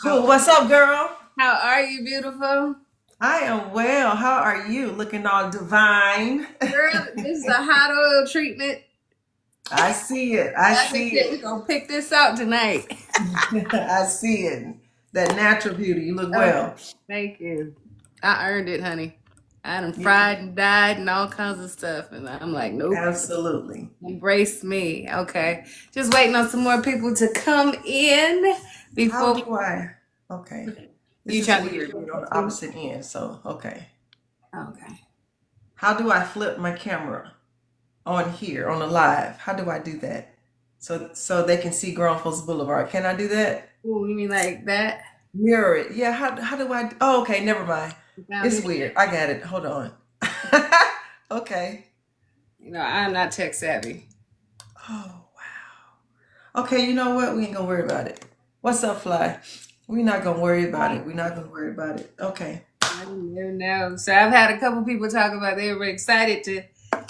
Cool. What's up, girl? How are you, beautiful? I am well. How are you? Looking all divine. Girl, this is a hot oil treatment. I see it. I As a see kid, we're it. gonna pick this out tonight. I see it. That natural beauty. You look Oh, well. thank you. I earned it, honey. I done You, fried and dyed and all kinds of stuff. And I'm like, nope, absolutely. embrace me. Okay. Just waiting on some more people to come in How before do I? Okay. This you is try to get weird. We're on the opposite end. So, okay. Okay. How do I flip my camera on here on the live? How do I do that? So they can see Grown Folks Boulevard. Can I do that? Ooh, you mean like that? Mirror it. Yeah, how do I oh okay, never mind. You found It's it? weird. I got it. Hold on. Okay. I'm not tech savvy. Oh wow. Okay, you know what? We ain't gonna worry about it. What's up, Fly? We're not gonna worry about it. We're not gonna worry about it. Okay. I never know. So I've had a couple people talk about they were excited to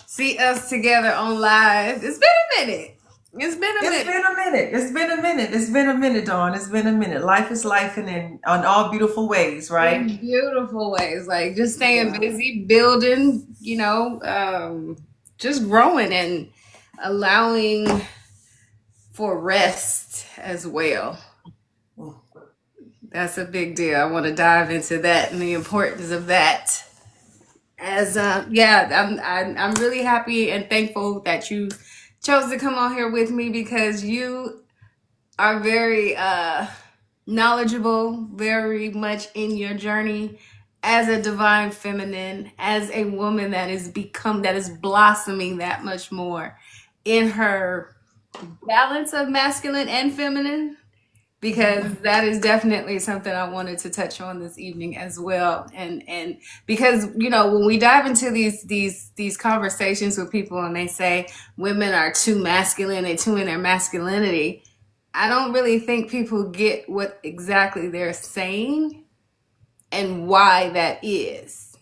see us together on live. It's been a minute. It's been a It's minute. been a minute. It's been a minute. It's been a minute, Dawn. It's been a minute. Life is life and in on all beautiful ways, right? In beautiful ways. Like just staying Yeah. busy, building, just growing and allowing for rest as well. That's a big deal. I want to dive into that and the importance of that. As yeah, I'm really happy and thankful that you chose to come on here with me because you are very knowledgeable, very much in your journey as a divine feminine, as a woman that is blossoming that much more in her balance of masculine and feminine, because that is definitely something I wanted to touch on this evening as well. And because when we dive into these conversations with people and they say women are too masculine, they too in their masculinity, I don't really think people get what exactly they're saying and why that is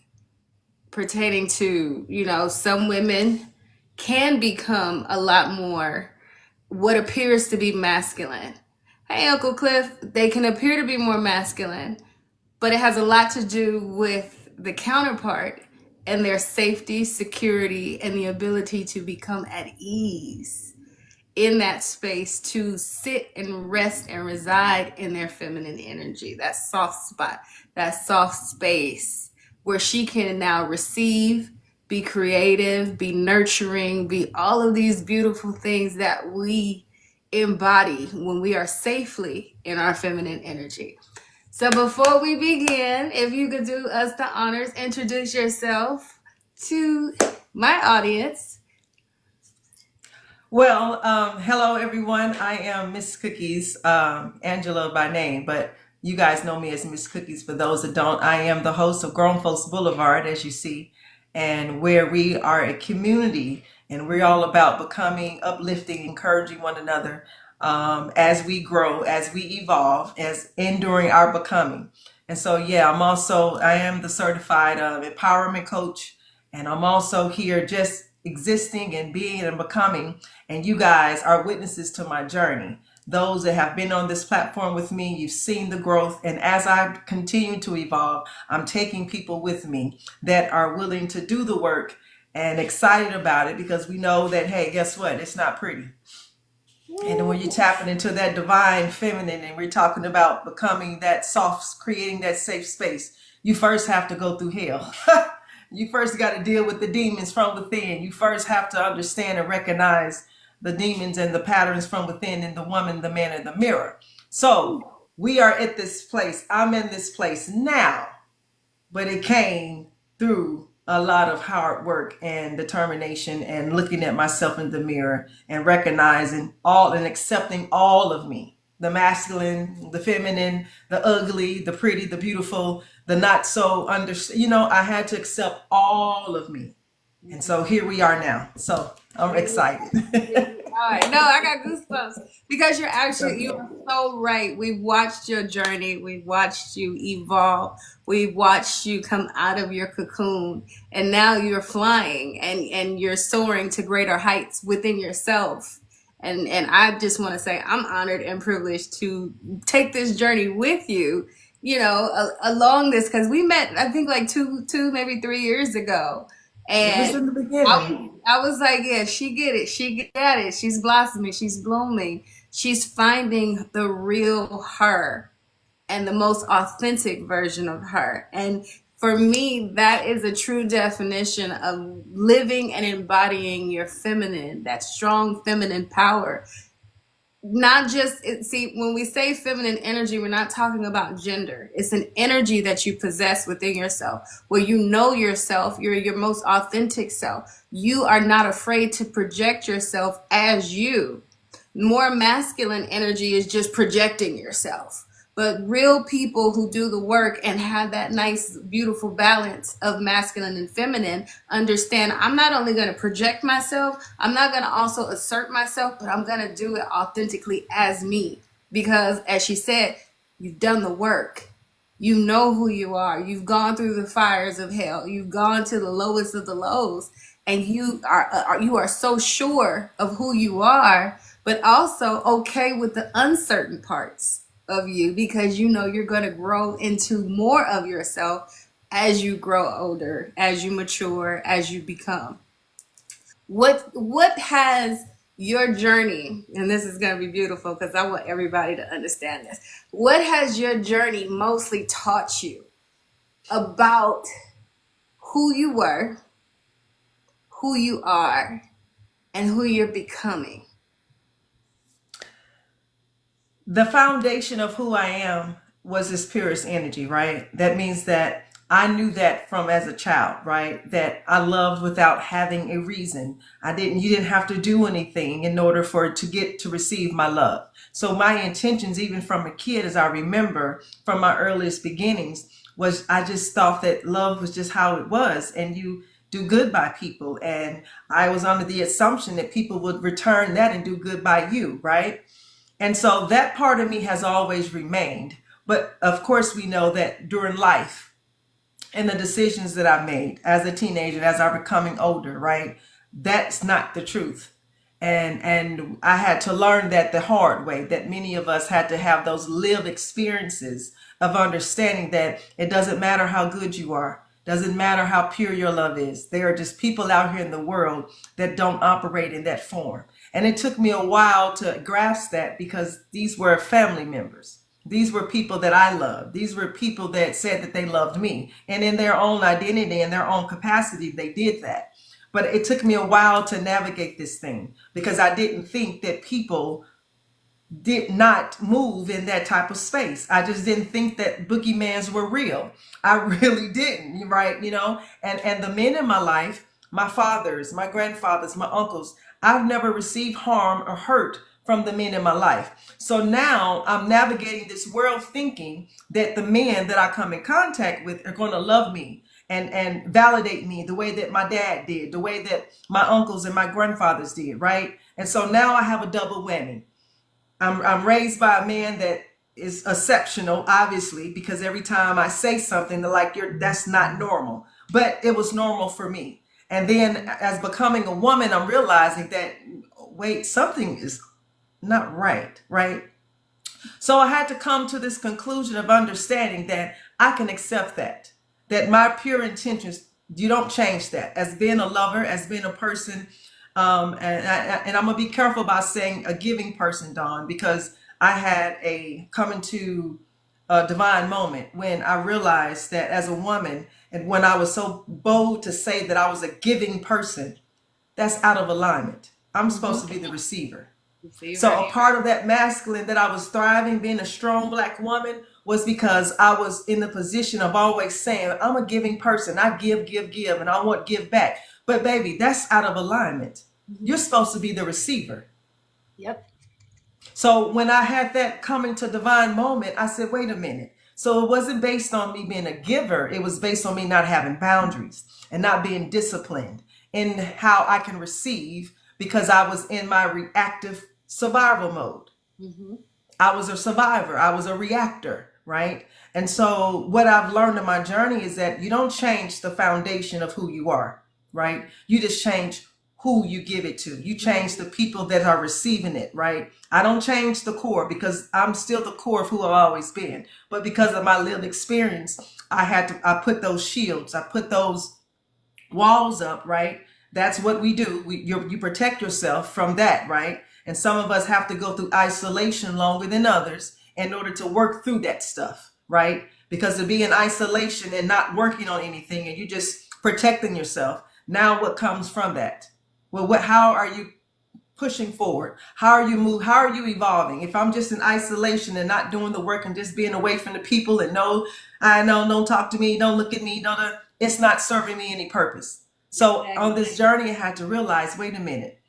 pertaining to, some women can become a lot more what appears to be masculine. Hey, Uncle Cliff, they can appear to be more masculine, but it has a lot to do with the counterpart and their safety, security, and the ability to become at ease in that space to sit and rest and reside in their feminine energy, that soft spot, that soft space where she can now receive, be creative, be nurturing, be all of these beautiful things that we embody when we are safely in our feminine energy. So before we begin, if you could do us the honors, introduce yourself to my audience. Well, hello everyone. I am Miss Cookies, Angela by name, but you guys know me as Miss Cookies. For those that don't, I am the host of Grown Folks Boulevard, as you see, and where we are a community and we're all about becoming, uplifting, encouraging one another as we grow, as we evolve, as enduring our becoming. And so, yeah, I am the certified empowerment coach, and I'm also here just existing and being and becoming, and you guys are witnesses to my journey. Those that have been on this platform with me, you've seen the growth. And as I continue to evolve, I'm taking people with me that are willing to do the work and excited about it, because we know that, hey, guess what? It's not pretty. And then when you're tapping into that divine feminine and we're talking about becoming that soft, creating that safe space, you first have to go through hell. You first got to deal with the demons from within. You first have to understand and recognize the demons and the patterns from within in the woman, the man, and the mirror. So we are at this place. I'm in this place now, but it came through a lot of hard work and determination and looking at myself in the mirror and recognizing all and accepting all of me, the masculine, the feminine, the ugly, the pretty, the beautiful, the not so I had to accept all of me. And so here we are now. So I'm excited. All right. No, I got goosebumps because you're so right. We've watched your journey. We've watched you evolve. We've watched you come out of your cocoon, and now you're flying and you're soaring to greater heights within yourself. And I just want to say I'm honored and privileged to take this journey with you, along this, because we met, I think, like two, maybe 3 years ago. It was And in the beginning. I was like, yeah, she get it. She got it. She's blossoming. She's blooming. She's finding the real her and the most authentic version of her. And for me, that is a true definition of living and embodying your feminine, that strong feminine power. Not just see, when we say feminine energy, we're not talking about gender. It's an energy that you possess within yourself, where you know yourself, you're your most authentic self. You are not afraid to project yourself as you. More masculine energy is just projecting yourself. But real people who do the work and have that nice, beautiful balance of masculine and feminine understand I'm not only going to project myself, I'm not going to also assert myself, but I'm going to do it authentically as me. Because, as she said, you've done the work. You know who you are. You've gone through the fires of hell. You've gone to the lowest of the lows. And you are so sure of who you are, but also okay with the uncertain parts of you, because you know you're going to grow into more of yourself as you grow older, as you mature, as you become. What has your journey, and this is going to be beautiful because I want everybody to understand this. What has your journey mostly taught you about who you were, who you are, and who you're becoming? The foundation of who I am was this purest energy, right? That means that I knew that from as a child, right? That I loved without having a reason. You didn't have to do anything in order for it to get to receive my love. So my intentions, even from a kid, as I remember from my earliest beginnings, was I just thought that love was just how it was. And you do good by people. And I was under the assumption that people would return that and do good by you, right? And so that part of me has always remained. But of course, we know that during life and the decisions that I made as a teenager, as I'm becoming older, right? That's not the truth. And I had to learn that the hard way, that many of us had to have those lived experiences of understanding that it doesn't matter how good you are. Doesn't matter how pure your love is. There are just people out here in the world that don't operate in that form. And it took me a while to grasp that because these were family members. These were people that I loved. These were people that said that they loved me. And in their own identity and their own capacity, they did that. But it took me a while to navigate this thing because I didn't think that people did not move in that type of space. I just didn't think that boogeymans were real. I really didn't, right? And the men in my life, my fathers, my grandfathers, my uncles, I've never received harm or hurt from the men in my life. So now I'm navigating this world thinking that the men that I come in contact with are going to love me and validate me the way that my dad did, the way that my uncles and my grandfathers did, right? And so now I have a double whammy. I'm raised by a man that is exceptional, obviously, because every time I say something, they're like, that's not normal. But it was normal for me. And then as becoming a woman, I'm realizing that, wait, something is not right, right? So I had to come to this conclusion of understanding that I can accept that my pure intentions, you don't change that. As being a lover, as being a person, and I'm gonna be careful about saying a giving person, Dawn, because I had a coming to a divine moment when I realized that as a woman, and when I was so bold to say that I was a giving person, that's out of alignment. I'm supposed to be the receiver. So a part of that masculine that I was thriving, being a strong Black woman, was because I was in the position of always saying, I'm a giving person. I give, and I want to give back. But baby, that's out of alignment. You're supposed to be the receiver. Yep. So when I had that coming to divine moment, I said, wait a minute. So it wasn't based on me being a giver. It was based on me not having boundaries and not being disciplined in how I can receive because I was in my reactive survival mode. Mm-hmm. I was a survivor. I was a reactor, right? And so what I've learned in my journey is that you don't change the foundation of who you are, right? You just change who you give it to. You change the people that are receiving it, right? I don't change the core because I'm still the core of who I've always been. But because of my lived experience, I put those shields, I put those walls up, right? That's what we do. You protect yourself from that, right? And some of us have to go through isolation longer than others in order to work through that stuff, right? Because to be in isolation and not working on anything and you just protecting yourself, now what comes from that? Well, how are you pushing forward? How are you move? How are you evolving? If I'm just in isolation and not doing the work and just being away from the people and no, I know, don't talk to me, don't look at me, it's not serving me any purpose. So on this journey, I had to realize, wait a minute,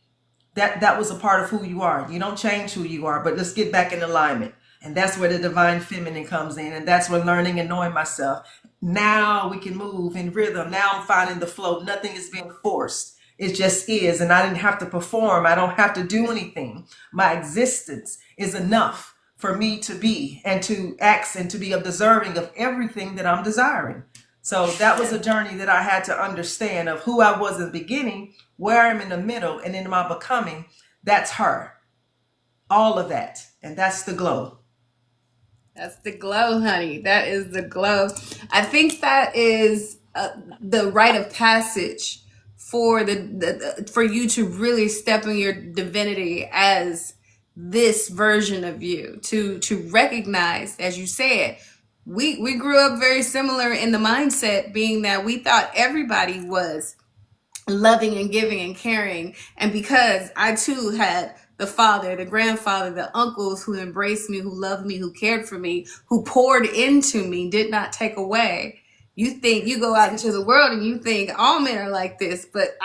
that was a part of who you are. You don't change who you are, but let's get back in alignment. And that's where the divine feminine comes in. And that's where learning and knowing myself. Now we can move in rhythm. Now I'm finding the flow. Nothing is being forced. It just is. And I didn't have to perform. I don't have to do anything. My existence is enough for me to be and to act and to be deserving of everything that I'm desiring. So that was a journey that I had to understand of who I was in the beginning, where I'm in the middle, and in my becoming. That's her. All of that. And that's the glow. That's the glow, honey. That is the glow. I think that is the rite of passage for for you to really step in your divinity as this version of you, to recognize, as you said, we grew up very similar in the mindset, being that we thought everybody was loving and giving and caring. And because I too had the father, the grandfather, the uncles who embraced me, who loved me, who cared for me, who poured into me, did not take away. You think you go out into the world and you think all men are like this, but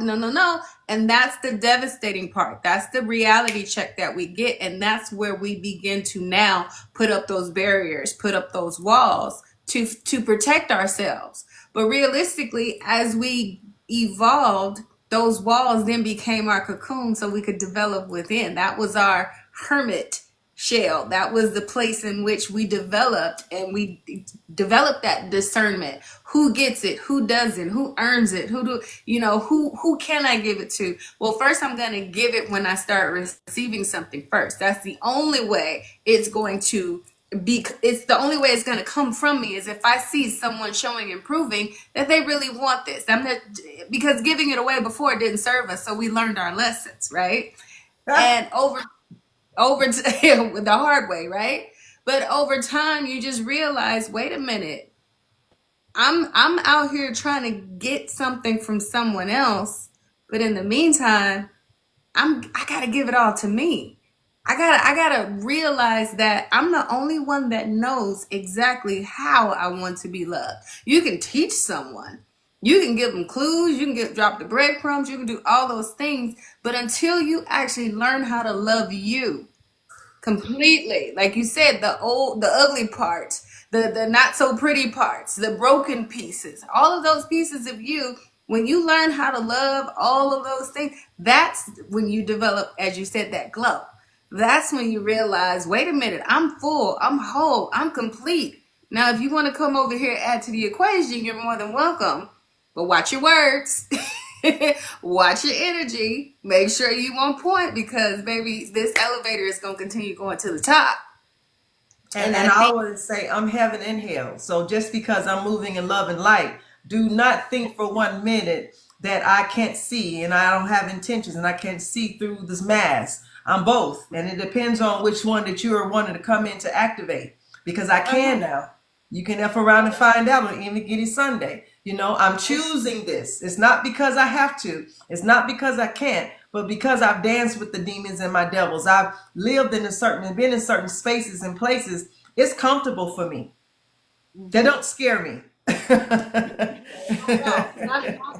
no. And that's the devastating part. That's the reality check that we get. And that's where we begin to now put up those barriers, put up those walls to protect ourselves. But realistically, as we evolved, those walls then became our cocoon so we could develop within. That was our hermit shell. That was the place in which we developed, and we developed that discernment. Who gets it? Who doesn't? Who earns it? Who can I give it to? Well, first I'm going to give it when I start receiving something first. That's the only way it's going to it's the only way it's going to come from me, is if I see someone showing and proving that they really want this. I'm not, because giving it away before it didn't serve us, so we learned our lessons, right? And over the hard way, right? But over time, you just realize, wait a minute, I'm out here trying to get something from someone else, but in the meantime, I gotta give it all to me. I gotta realize that I'm the only one that knows exactly how I want to be loved. You can teach someone, you can give them clues, you can drop the breadcrumbs, you can do all those things, but until you actually learn how to love you completely, like you said, the ugly parts, the not so pretty parts, the broken pieces, all of those pieces of you. When you learn how to love all of those things, that's when you develop, as you said, that glow. That's when you realize, wait a minute, I'm full, I'm whole, I'm complete. Now, if you want to come over here and add to the equation, you're more than welcome. But watch your words. Watch your energy. Make sure you on point, because, baby, this elevator is going to continue going to the top. And I always say I'm heaven and hell. So just because I'm moving in love and light, do not think for 1 minute that I can't see and I don't have intentions and I can't see through this mask. I'm both. And it depends on which one that you are wanting to come in to activate. Because I can now. You can F around and find out on Any Giddy Sunday. I'm choosing this. It's not because I have to. It's not because I can't. But because I've danced with the demons and my devils. I've lived in been in certain spaces and places. It's comfortable for me. They don't scare me.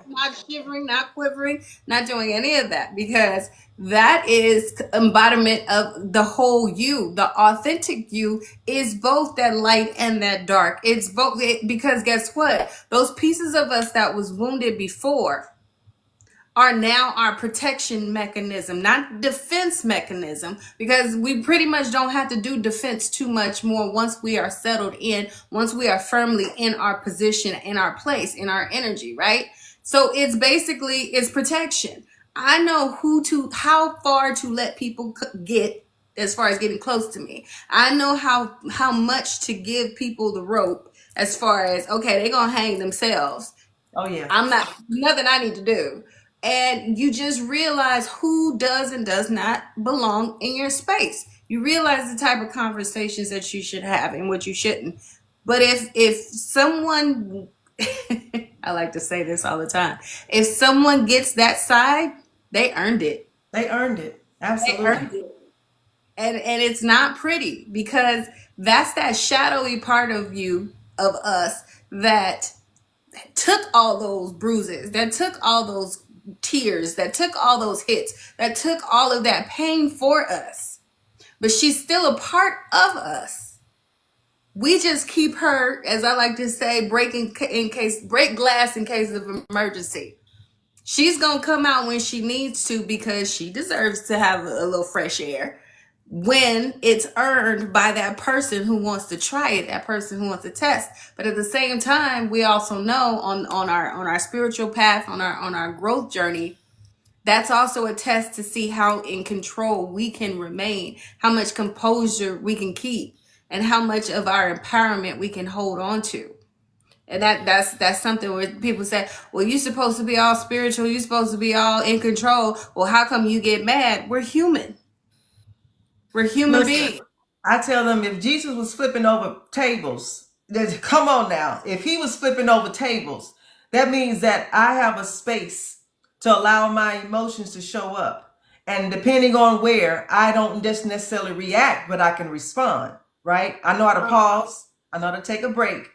Not shivering, not quivering, not doing any of that, because that is embodiment of the whole you. The authentic you is both that light and that dark. It's both, because guess what? Those pieces of us that was wounded before are now our protection mechanism, not defense mechanism, because we pretty much don't have to do defense too much more once we are settled in, once we are firmly in our position, in our place, in our energy, right? So it's basically it's protection. I know how far to let people get as far as getting close to me. I know how much to give people the rope as far as okay, they're gonna hang themselves. Oh yeah. I'm not nothing I need to do. And you just realize who does and does not belong in your space. You realize the type of conversations that you should have and what you shouldn't. But if someone I like to say this all the time. If someone gets that side, they earned it. They earned it. They Absolutely. earned it. And it's not pretty because that's that shadowy part of you, of us, that took all those bruises, that took all those tears, that took all those hits, that took all of that pain for us. But she's still a part of us. We just keep her, as I like to say, break glass in case of emergency. She's gonna come out when she needs to because she deserves to have a little fresh air when it's earned by that person who wants to try it, that person who wants to test. But at the same time, we also know on our spiritual path, on our growth journey, that's also a test to see how in control we can remain, how much composure we can keep, and how much of our empowerment we can hold on to. And that's something where people say, well, you're supposed to be all spiritual, you're supposed to be all in control. Well, how come you get mad? We're human. We're human Listen, beings. I tell them if Jesus was flipping over tables, come on now. If he was flipping over tables, that means that I have a space to allow my emotions to show up. And depending on where, I don't just necessarily react, but I can respond, right? I know how to pause. I know how to take a break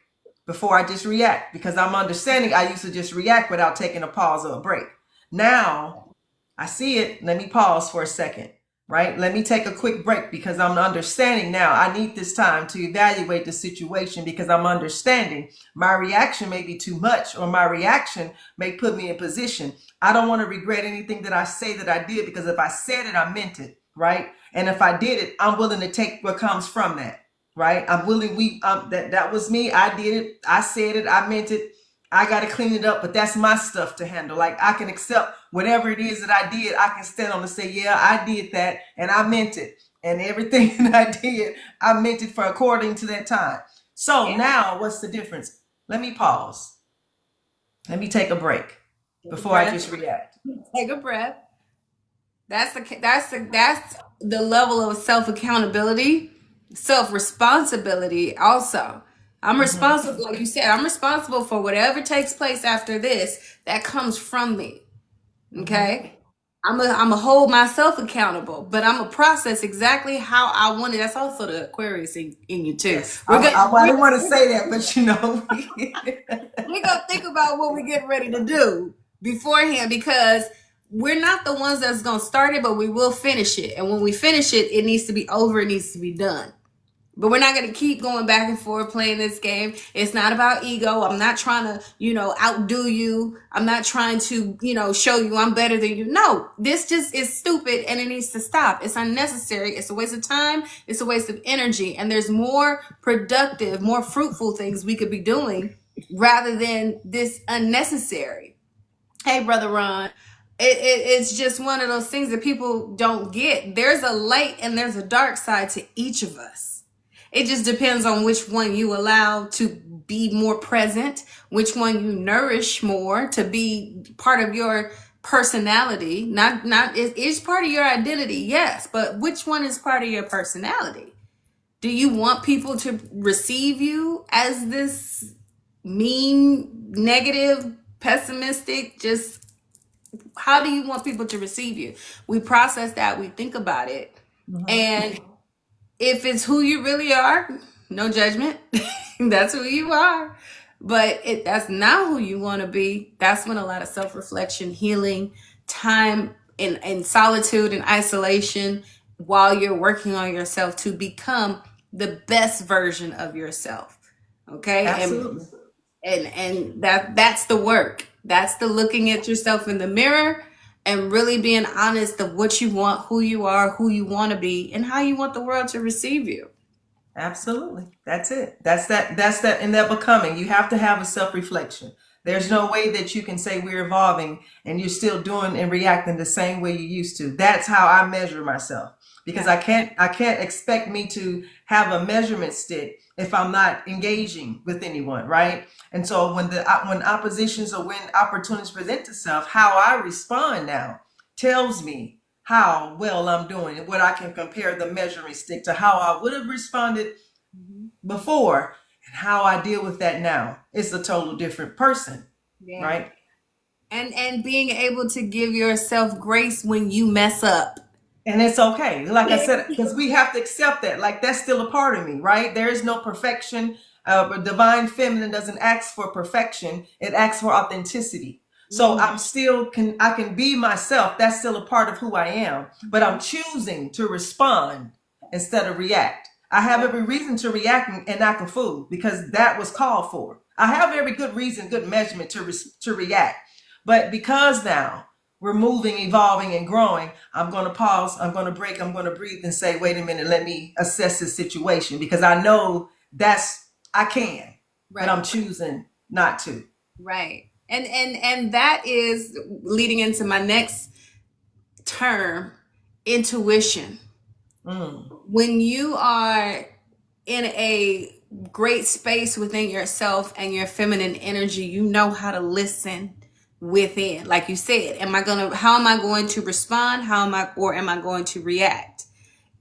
before I just react because I'm understanding I used to just react without taking a pause or a break. Now I see it. Let me pause for a second, right? Let me take a quick break because I'm understanding now. I need this time to evaluate the situation because I'm understanding my reaction may be too much or my reaction may put me in position. I don't want to regret anything that I say that I did because if I said it, I meant it, right? And if I did it, I'm willing to take what comes from that. Right? I'm willing. That was me. I did it. I said it. I meant it. I got to clean it up, but that's my stuff to handle. Like I can accept whatever it is that I did. I can stand on and say, yeah, I did that and I meant it. And everything that I did, I meant it for according to that time. So now what's the difference? Let me pause. Let me take a break before I just react. Take a breath. That's the level of self accountability, self responsibility. Also, I'm responsible, like you said. I'm responsible for whatever takes place after this that comes from me. Okay. I'm a hold myself accountable, but I'm a process exactly how I want it. That's also the Aquarius in you too. Yes. I didn't want to say that, but you know, we're gonna think about what we get ready to do beforehand because we're not the ones that's gonna start it, but we will finish it. And when we finish it, it needs to be over. It needs to be done. But we're not going to keep going back and forth playing this game. It's not about ego. I'm not trying to, outdo you. I'm not trying to, show you I'm better than you. No, this just is stupid and it needs to stop. It's unnecessary. It's a waste of time. It's a waste of energy. And there's more productive, more fruitful things we could be doing rather than this unnecessary. Hey, Brother Ron. It's just one of those things that people don't get. There's a light and there's a dark side to each of us. It just depends on which one you allow to be more present, which one you nourish more to be part of your personality. It is part of your identity, yes, but which one is part of your personality? Do you want people to receive you as this mean, negative, pessimistic, just how do you want people to receive you? We process that, we think about it, and if it's who you really are, no judgment. That's who you are. But that's not who you want to be. That's when a lot of self-reflection, healing, time in solitude and isolation while you're working on yourself to become the best version of yourself. Okay? Absolutely. And that's the work. That's the looking at yourself in the mirror and really being honest of what you want, who you are, who you want to be, and how you want the world to receive you. Absolutely. That's it. That's that in that becoming. You have to have a self-reflection. There's no way that you can say we're evolving and you're still doing and reacting the same way you used to. That's how I measure myself, because I can't expect me to have a measurement stick if I'm not engaging with anyone, right? And so when oppositions or when opportunities present itself, how I respond now tells me how well I'm doing and what I can compare the measuring stick to how I would have responded before and how I deal with that now. It's a total different person, Yeah. right? And being able to give yourself grace when you mess up. And it's okay. Like I said, because we have to accept that. Like, that's still a part of me, right? There is no perfection. But divine feminine doesn't ask for perfection. It asks for authenticity. So I can be myself. That's still a part of who I am. But I'm choosing to respond instead of react. I have every reason to react and act a fool because that was called for. I have every good reason, good measurement to react. But because now we're moving, evolving, and growing, I'm going to pause, I'm going to break, I'm going to breathe and say, wait a minute, let me assess this situation, because I know I can, but I'm choosing not to. Right. And that is leading into my next term, intuition. When you are in a great space within yourself and your feminine energy, you know how to listen within. Like you said, how am I going to respond? Am I going to react?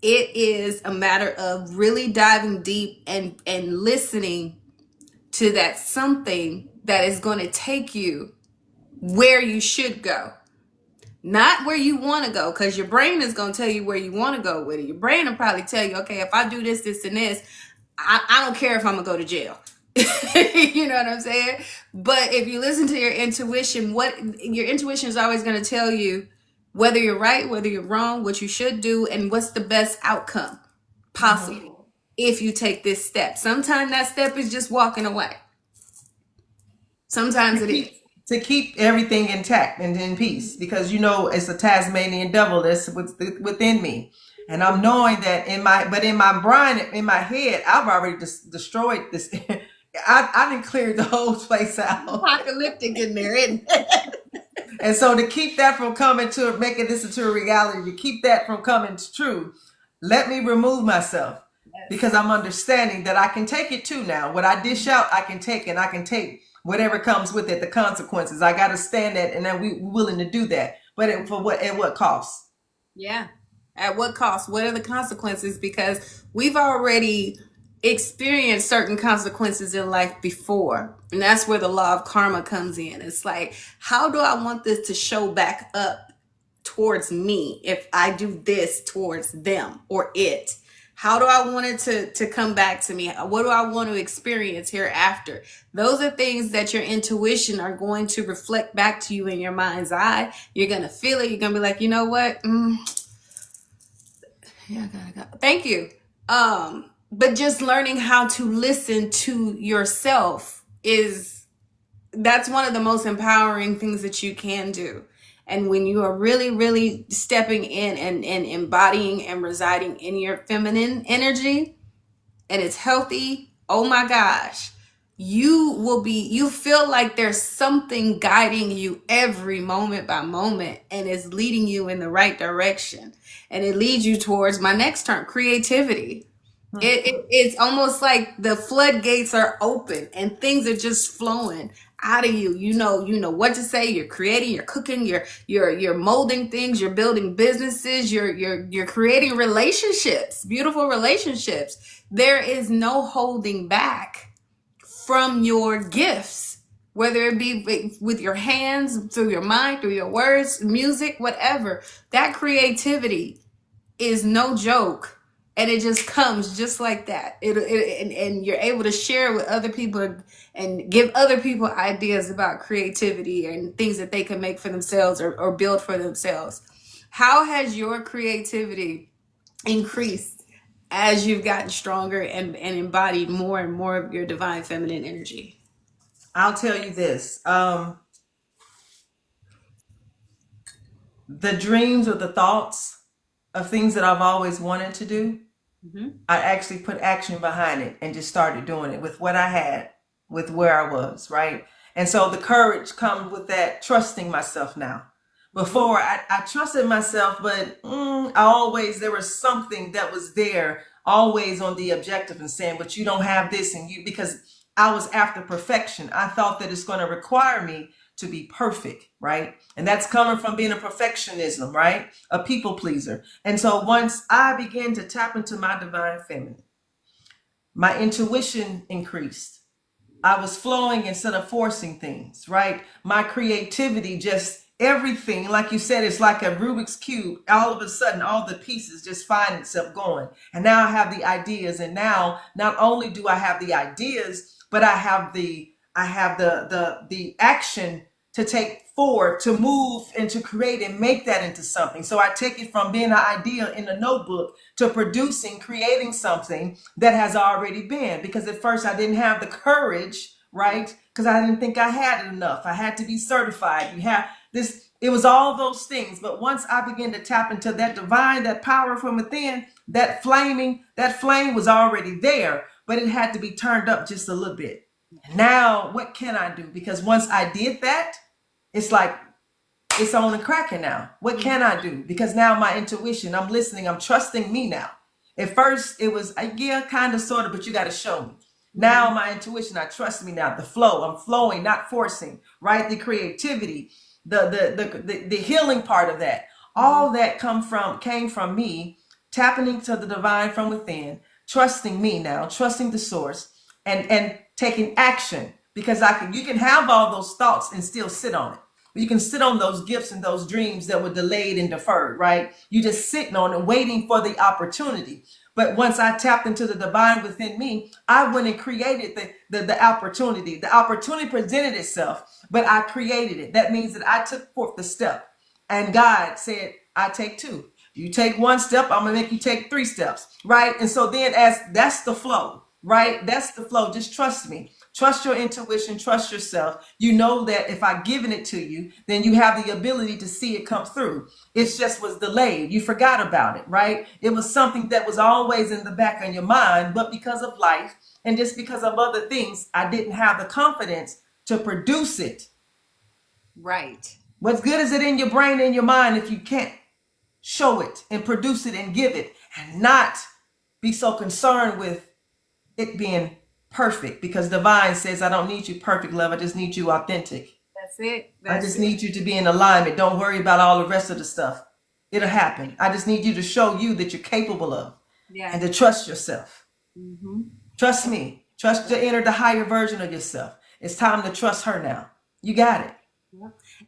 It is a matter of really diving deep and listening to that something that is going to take you where you should go. Not where you want to go, because your brain is going to tell you where you want to go with it. Your brain will probably tell you, okay, if I do this, this, and this, I don't care if I'm going to go to jail. You know what I'm saying? But if you listen to your intuition, your intuition is always going to tell you whether you're right, whether you're wrong, what you should do, and what's the best outcome possible if you take this step. Sometimes that step is just walking away. Sometimes it is. To keep everything intact and in peace, because it's a Tasmanian devil that's within me, and I'm knowing that in my brain, in my head, I've already destroyed this. I didn't clear the whole place out. Apocalyptic in there, isn't it? And so to keep that from making this into a reality, to keep that from coming true, let me remove myself, because I'm understanding that I can take it too now. What I dish out, I can take, and I can take whatever comes with it, the consequences. I got to stand that, and we're willing to do that. But at what cost? Yeah. At what cost? What are the consequences? Because we've already experienced certain consequences in life before. And that's where the law of karma comes in. It's like, how do I want this to show back up towards me if I do this towards them or it? How do I want it to come back to me? What do I want to experience hereafter? Those are things that your intuition are going to reflect back to you in your mind's eye. You're going to feel it. You're going to be like, you know what? Yeah, I gotta go. Thank you. But just learning how to listen to yourself that's one of the most empowering things that you can do. And when you are really, really stepping in and embodying and residing in your feminine energy, and it's healthy, oh my gosh, you feel like there's something guiding you every moment by moment, and it's leading you in the right direction. And it leads you towards my next term, creativity. It's almost like the floodgates are open and things are just flowing out of you. You know what to say. You're creating, you're cooking, you're molding things, you're building businesses, you're creating relationships, beautiful relationships. There is no holding back from your gifts, whether it be with your hands, through your mind, through your words, music, whatever. That creativity is no joke. And it just comes just like that. And you're able to share with other people and give other people ideas about creativity and things that they can make for themselves or build for themselves. How has your creativity increased as you've gotten stronger and embodied more and more of your divine feminine energy? I'll tell you this. The dreams or the thoughts of things that I've always wanted to do, I actually put action behind it and just started doing it with what I had, with where I was, right? And so the courage comes with that trusting myself now. Before I trusted myself, but there was something that was there, always on the objective and saying, but you don't have this, and you, because I was after perfection. I thought that it's going to require me to be perfect, right? And that's coming from being a perfectionism, right? A people pleaser. And so once I began to tap into my divine feminine, my intuition increased. I was flowing instead of forcing things, right? My creativity, just everything, like you said, it's like a Rubik's Cube. All of a sudden, all the pieces just find itself going. And now I have the ideas. And now not only do I have the ideas, but I have the action to take forward, to move and to create and make that into something. So I take it from being an idea in a notebook to producing, creating something that has already been. Because at first I didn't have the courage, right? Because I didn't think I had it enough. I had to be certified. You have this, it was all those things. But once I began to tap into that divine, that power from within, that flame was already there, but it had to be turned up just a little bit. Now, what can I do? Because once I did that, it's like it's on and cracking now. What can I do? Because now my intuition, I'm listening, I'm trusting me now. At first, it was, yeah, kind of, sort of, but you got to show me. Now my intuition, I trust me now. The flow, I'm flowing, not forcing, right? The creativity, the healing part of that. All that came from me tapping into the divine from within, trusting me now, trusting the source, and taking action. Because you can have all those thoughts and still sit on it. You can sit on those gifts and those dreams that were delayed and deferred, right? You just sitting on it, waiting for the opportunity. But once I tapped into the divine within me, I went and created the opportunity. The opportunity presented itself, but I created it. That means that I took forth the step. And God said, I take two. You take one step, I'm going to make you take 3 steps, right? And so then that's the flow, right? That's the flow. Just trust me. Trust your intuition, trust yourself. You know that if I've given it to you, then you have the ability to see it come through. It just was delayed. You forgot about it, right? It was something that was always in the back of your mind, but because of life and just because of other things, I didn't have the confidence to produce it. Right. What's good is it in your brain and your mind if you can't show it and produce it and give it and not be so concerned with it being perfect, because divine says, I don't need you perfect, love. I just need you authentic. That's it. I just need you to be in alignment. Don't worry about all the rest of the stuff. It'll happen. I just need you to show you that you're capable of, and to trust yourself. Trust me. Trust to enter the higher version of yourself. It's time to trust her now. You got it.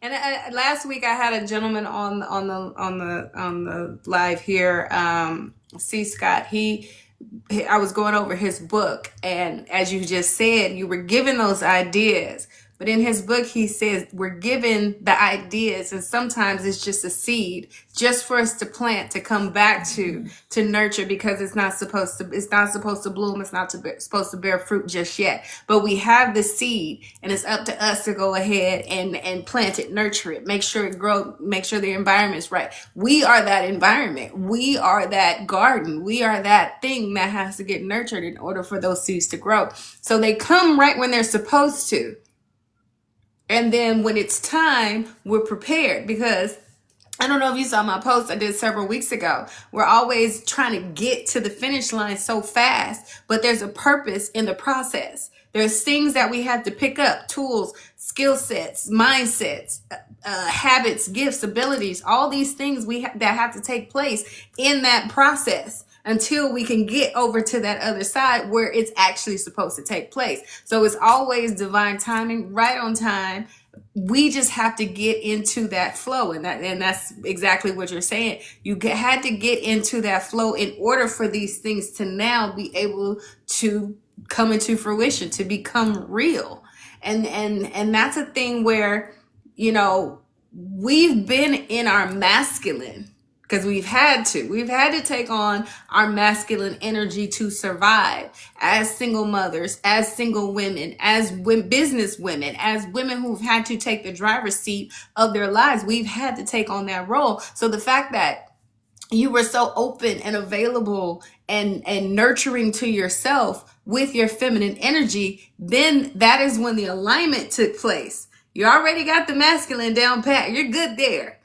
And last week I had a gentleman on the live here, C. Scott. I was going over his book, and as you just said, you were given those ideas. But in his book, he says we're given the ideas, and sometimes it's just a seed, just for us to plant, to come back to nurture, because it's not supposed to bloom. It's not supposed to bear fruit just yet. But we have the seed, and it's up to us to go ahead and plant it, nurture it, make sure it grows, make sure the environment's right. We are that environment. We are that garden. We are that thing that has to get nurtured in order for those seeds to grow. So they come right when they're supposed to. And then when it's time, we're prepared, because I don't know if you saw my post I did several weeks ago. We're always trying to get to the finish line so fast, but there's a purpose in the process. There's things that we have to pick up, tools, skill sets, mindsets, habits, gifts, abilities, all these things that have to take place in that process until we can get over to that other side where it's actually supposed to take place. So it's always divine timing, right on time. We just have to get into that flow. And that's exactly what you're saying. You had to get into that flow in order for these things to now be able to come into fruition, to become real. And that's a thing where, we've been in our masculine, because we've had to take on our masculine energy to survive as single mothers, as single women, as business women, as women who've had to take the driver's seat of their lives. We've had to take on that role. So the fact that you were so open and available and nurturing to yourself with your feminine energy, then that is when the alignment took place. You already got the masculine down pat. You're good there.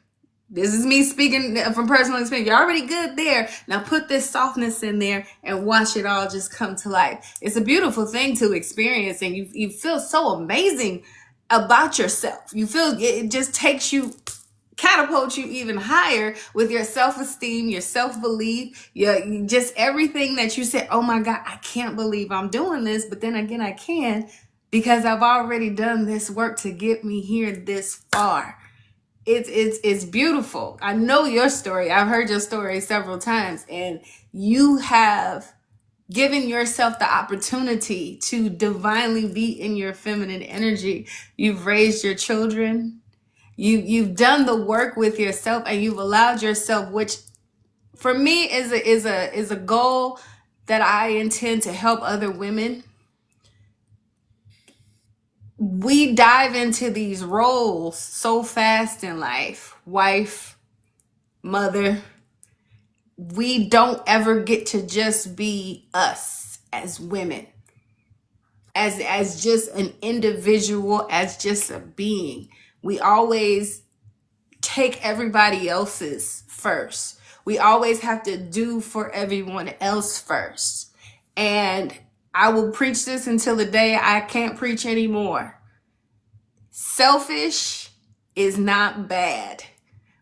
This is me speaking from personal experience. You're already good there. Now put this softness in there and watch it all just come to life. It's a beautiful thing to experience, and you feel so amazing about yourself. You feel it just takes you, catapult you even higher with your self-esteem, your self-belief, just everything that you said, oh my God, I can't believe I'm doing this. But then again, I can, because I've already done this work to get me here this far. It's beautiful. I know your story. I've heard your story several times, and you have given yourself the opportunity to divinely be in your feminine energy. You've raised your children. You've done the work with yourself, and you've allowed yourself, which for me is a goal that I intend to help other women. We dive into these roles so fast in life, wife, mother. We don't ever get to just be us as women, as just an individual, as just a being. We always take everybody else's first. We always have to do for everyone else first. And I will preach this until the day I can't preach anymore. Selfish is not bad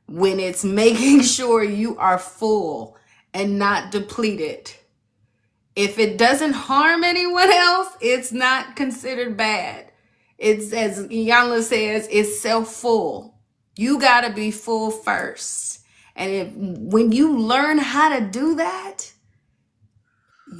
when it's making sure you are full and not depleted. If it doesn't harm anyone else, it's not considered bad. It's, as Iyanla says, it's self-full. You got to be full first. And when you learn how to do that, I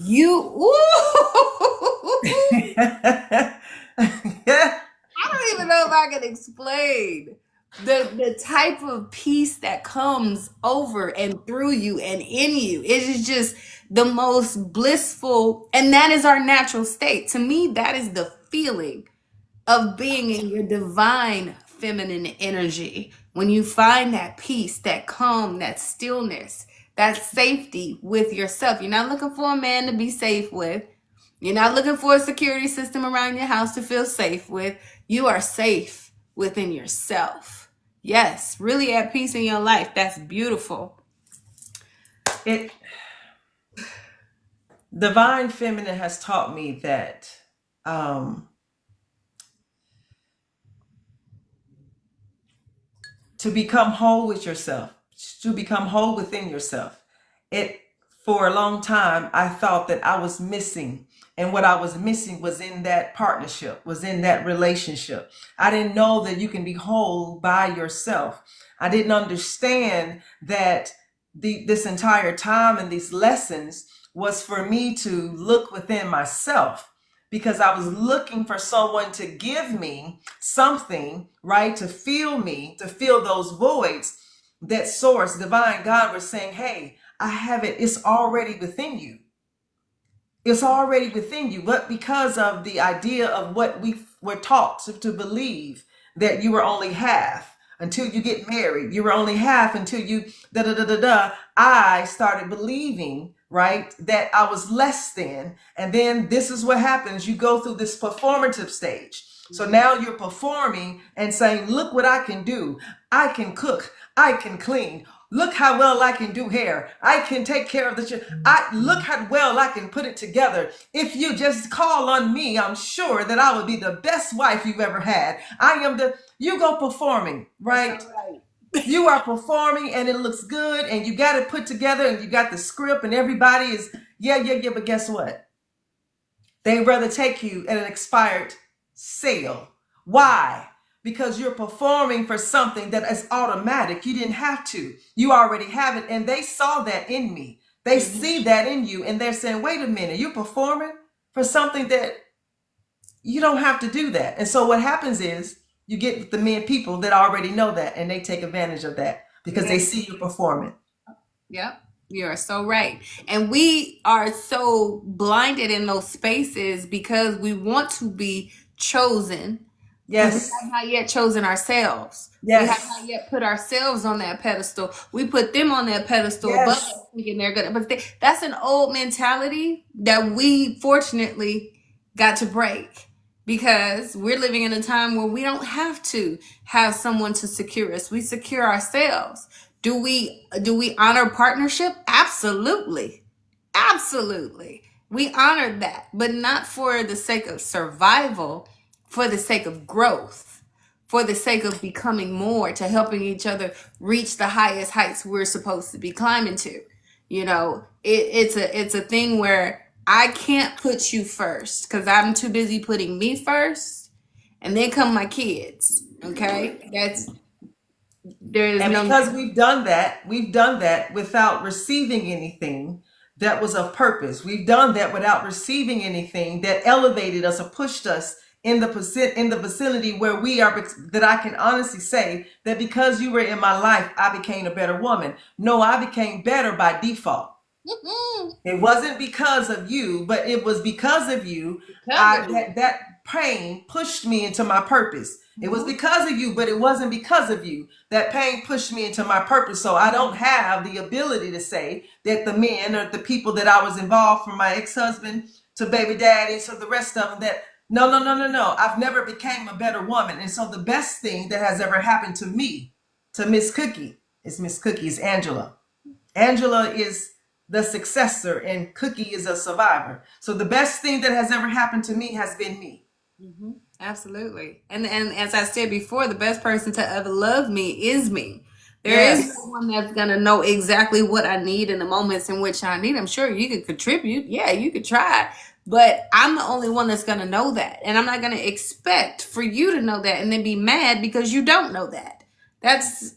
don't even know if I can explain the type of peace that comes over and through you and in you. It is just the most blissful, and that is our natural state. To me, that is the feeling of being in your divine feminine energy. When you find that peace, that calm, that stillness, that safety with yourself. You're not looking for a man to be safe with. You're not looking for a security system around your house to feel safe with. You are safe within yourself. Yes, really at peace in your life. That's beautiful. Divine feminine has taught me that to become whole with yourself, to become whole within yourself. It For a long time I thought that I was missing, and what I was missing was in that partnership, was in that relationship. I didn't know that you can be whole by yourself. I didn't understand that this entire time and these lessons was for me to look within myself, because I was looking for someone to give me something, right? To feel me, to fill those voids. That source, divine God, was saying, hey, I have it. It's already within you. It's already within you. But because of the idea of what we were taught to believe, that you were only half until you get married, you were only half until you I started believing, right, that I was less than. And then this is what happens. You go through this performative stage. So now you're performing and saying, look what I can do. I can cook. I can clean. Look how well I can do hair. I can take care of the children. Look how well I can put it together. If you just call on me, I'm sure that I will be the best wife you've ever had. You go performing, right? You are performing and it looks good and you got it put together and you got the script and everybody is, yeah. But guess what? They'd rather take you at an expired sale. Why? Because you're performing for something that is automatic. You didn't have to. You already have it. And they saw that in me. They see that in you. And they're saying, wait a minute, you're performing for something that you don't have to do that. And so what happens is you get with the people that already know that, and they take advantage of that because they see you performing. Yep. You're so right. And we are so blinded in those spaces because we want to be chosen because we Yes. have not yet chosen ourselves. We have Yes. not yet put ourselves on that pedestal. We put them on that pedestal above us, Yes. thinking they're good. But that's an old mentality that we fortunately got to break, because we're living in a time where we don't have to have someone to secure us. We secure ourselves. Do we honor partnership? Absolutely. Absolutely. We honor that, but not for the sake of survival, for the sake of growth, for the sake of becoming more, to helping each other reach the highest heights we're supposed to be climbing to. It's a thing where I can't put you first because I'm too busy putting me first, and then come my kids. Okay, there is And no. because we've done that without receiving anything that was of purpose. We've done that without receiving anything that elevated us or pushed us in the vicinity where we are, that I can honestly say that because you were in my life, I became a better woman. No, I became better by default. It wasn't because of you, but it was because of you. Because of you. That pain pushed me into my purpose. It was Mhm. because of you, but it wasn't because of you. That pain pushed me into my purpose. So I don't have the ability to say that the men or the people that I was involved, from my ex-husband to baby daddy to the rest of them, that no, no, no, no, no. I've never became a better woman. And so the best thing that has ever happened to me, to Miss Cookie, is MzCookiez, Angela. Angela is the successor and Cookie is a survivor. So the best thing that has ever happened to me has been me. Absolutely. And as I said before, the best person to ever love me is me. There is no Yes. one that's gonna know exactly what I need in the moments in which I need. I'm sure you could contribute. Yeah, you could try. But I'm the only one that's gonna know that. And I'm not gonna expect for you to know that and then be mad because you don't know that. That's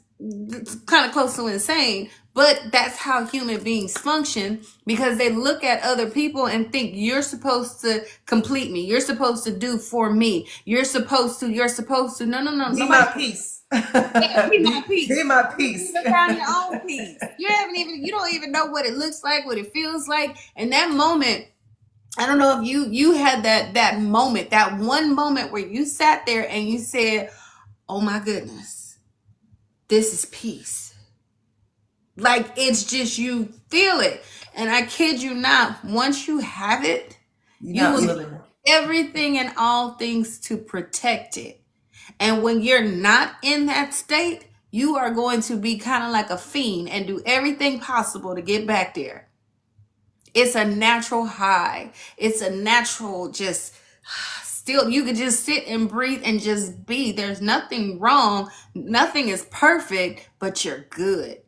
kind of close to insane, but that's how human beings function, because they look at other people and think you're supposed to complete me, you're supposed to do for me, you're supposed to no, no, no, Be nobody. my peace. Yeah, be my Be peace. my You peace. haven't found your own peace. You don't even know what it looks like, what it feels like. And that moment, I don't know if you had that moment, that one moment where you sat there and you said, oh my goodness, this is peace. Like, it's just, you feel it. And I kid you not, once you have it, You're you not will do willing. everything and all things to protect it. And when you're not in that state, you are going to be kind of like a fiend and do everything possible to get back there. It's a natural high. It's a natural just still, you could just sit and breathe and just be. There's nothing wrong. Nothing is perfect, but you're good.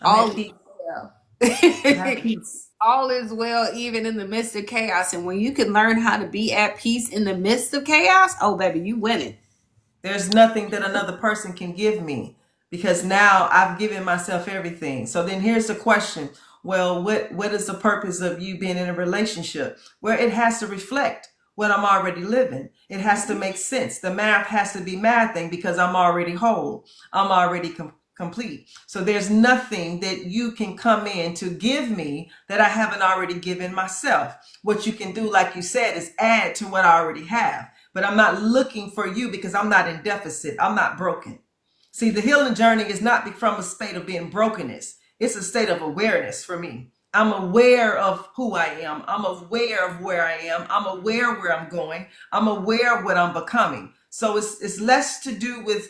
I'm All at is peace. well. I'm at peace. All is well, even in the midst of chaos. And when you can learn how to be at peace in the midst of chaos, oh baby, you winning. There's nothing that another person can give me because now I've given myself everything. So then here's the question. Well, what is the purpose of you being in a relationship? Where it has to reflect what I'm already living. It has to make sense. The math has to be mathing because I'm already whole. I'm already complete. So there's nothing that you can come in to give me that I haven't already given myself. What you can do, like you said, is add to what I already have. But I'm not looking for you because I'm not in deficit. I'm not broken. See, the healing journey is not from a state of being brokenness. It's a state of awareness for me. I'm aware of who I am. I'm aware of where I am. I'm aware where I'm going. I'm aware of what I'm becoming. So it's less to do with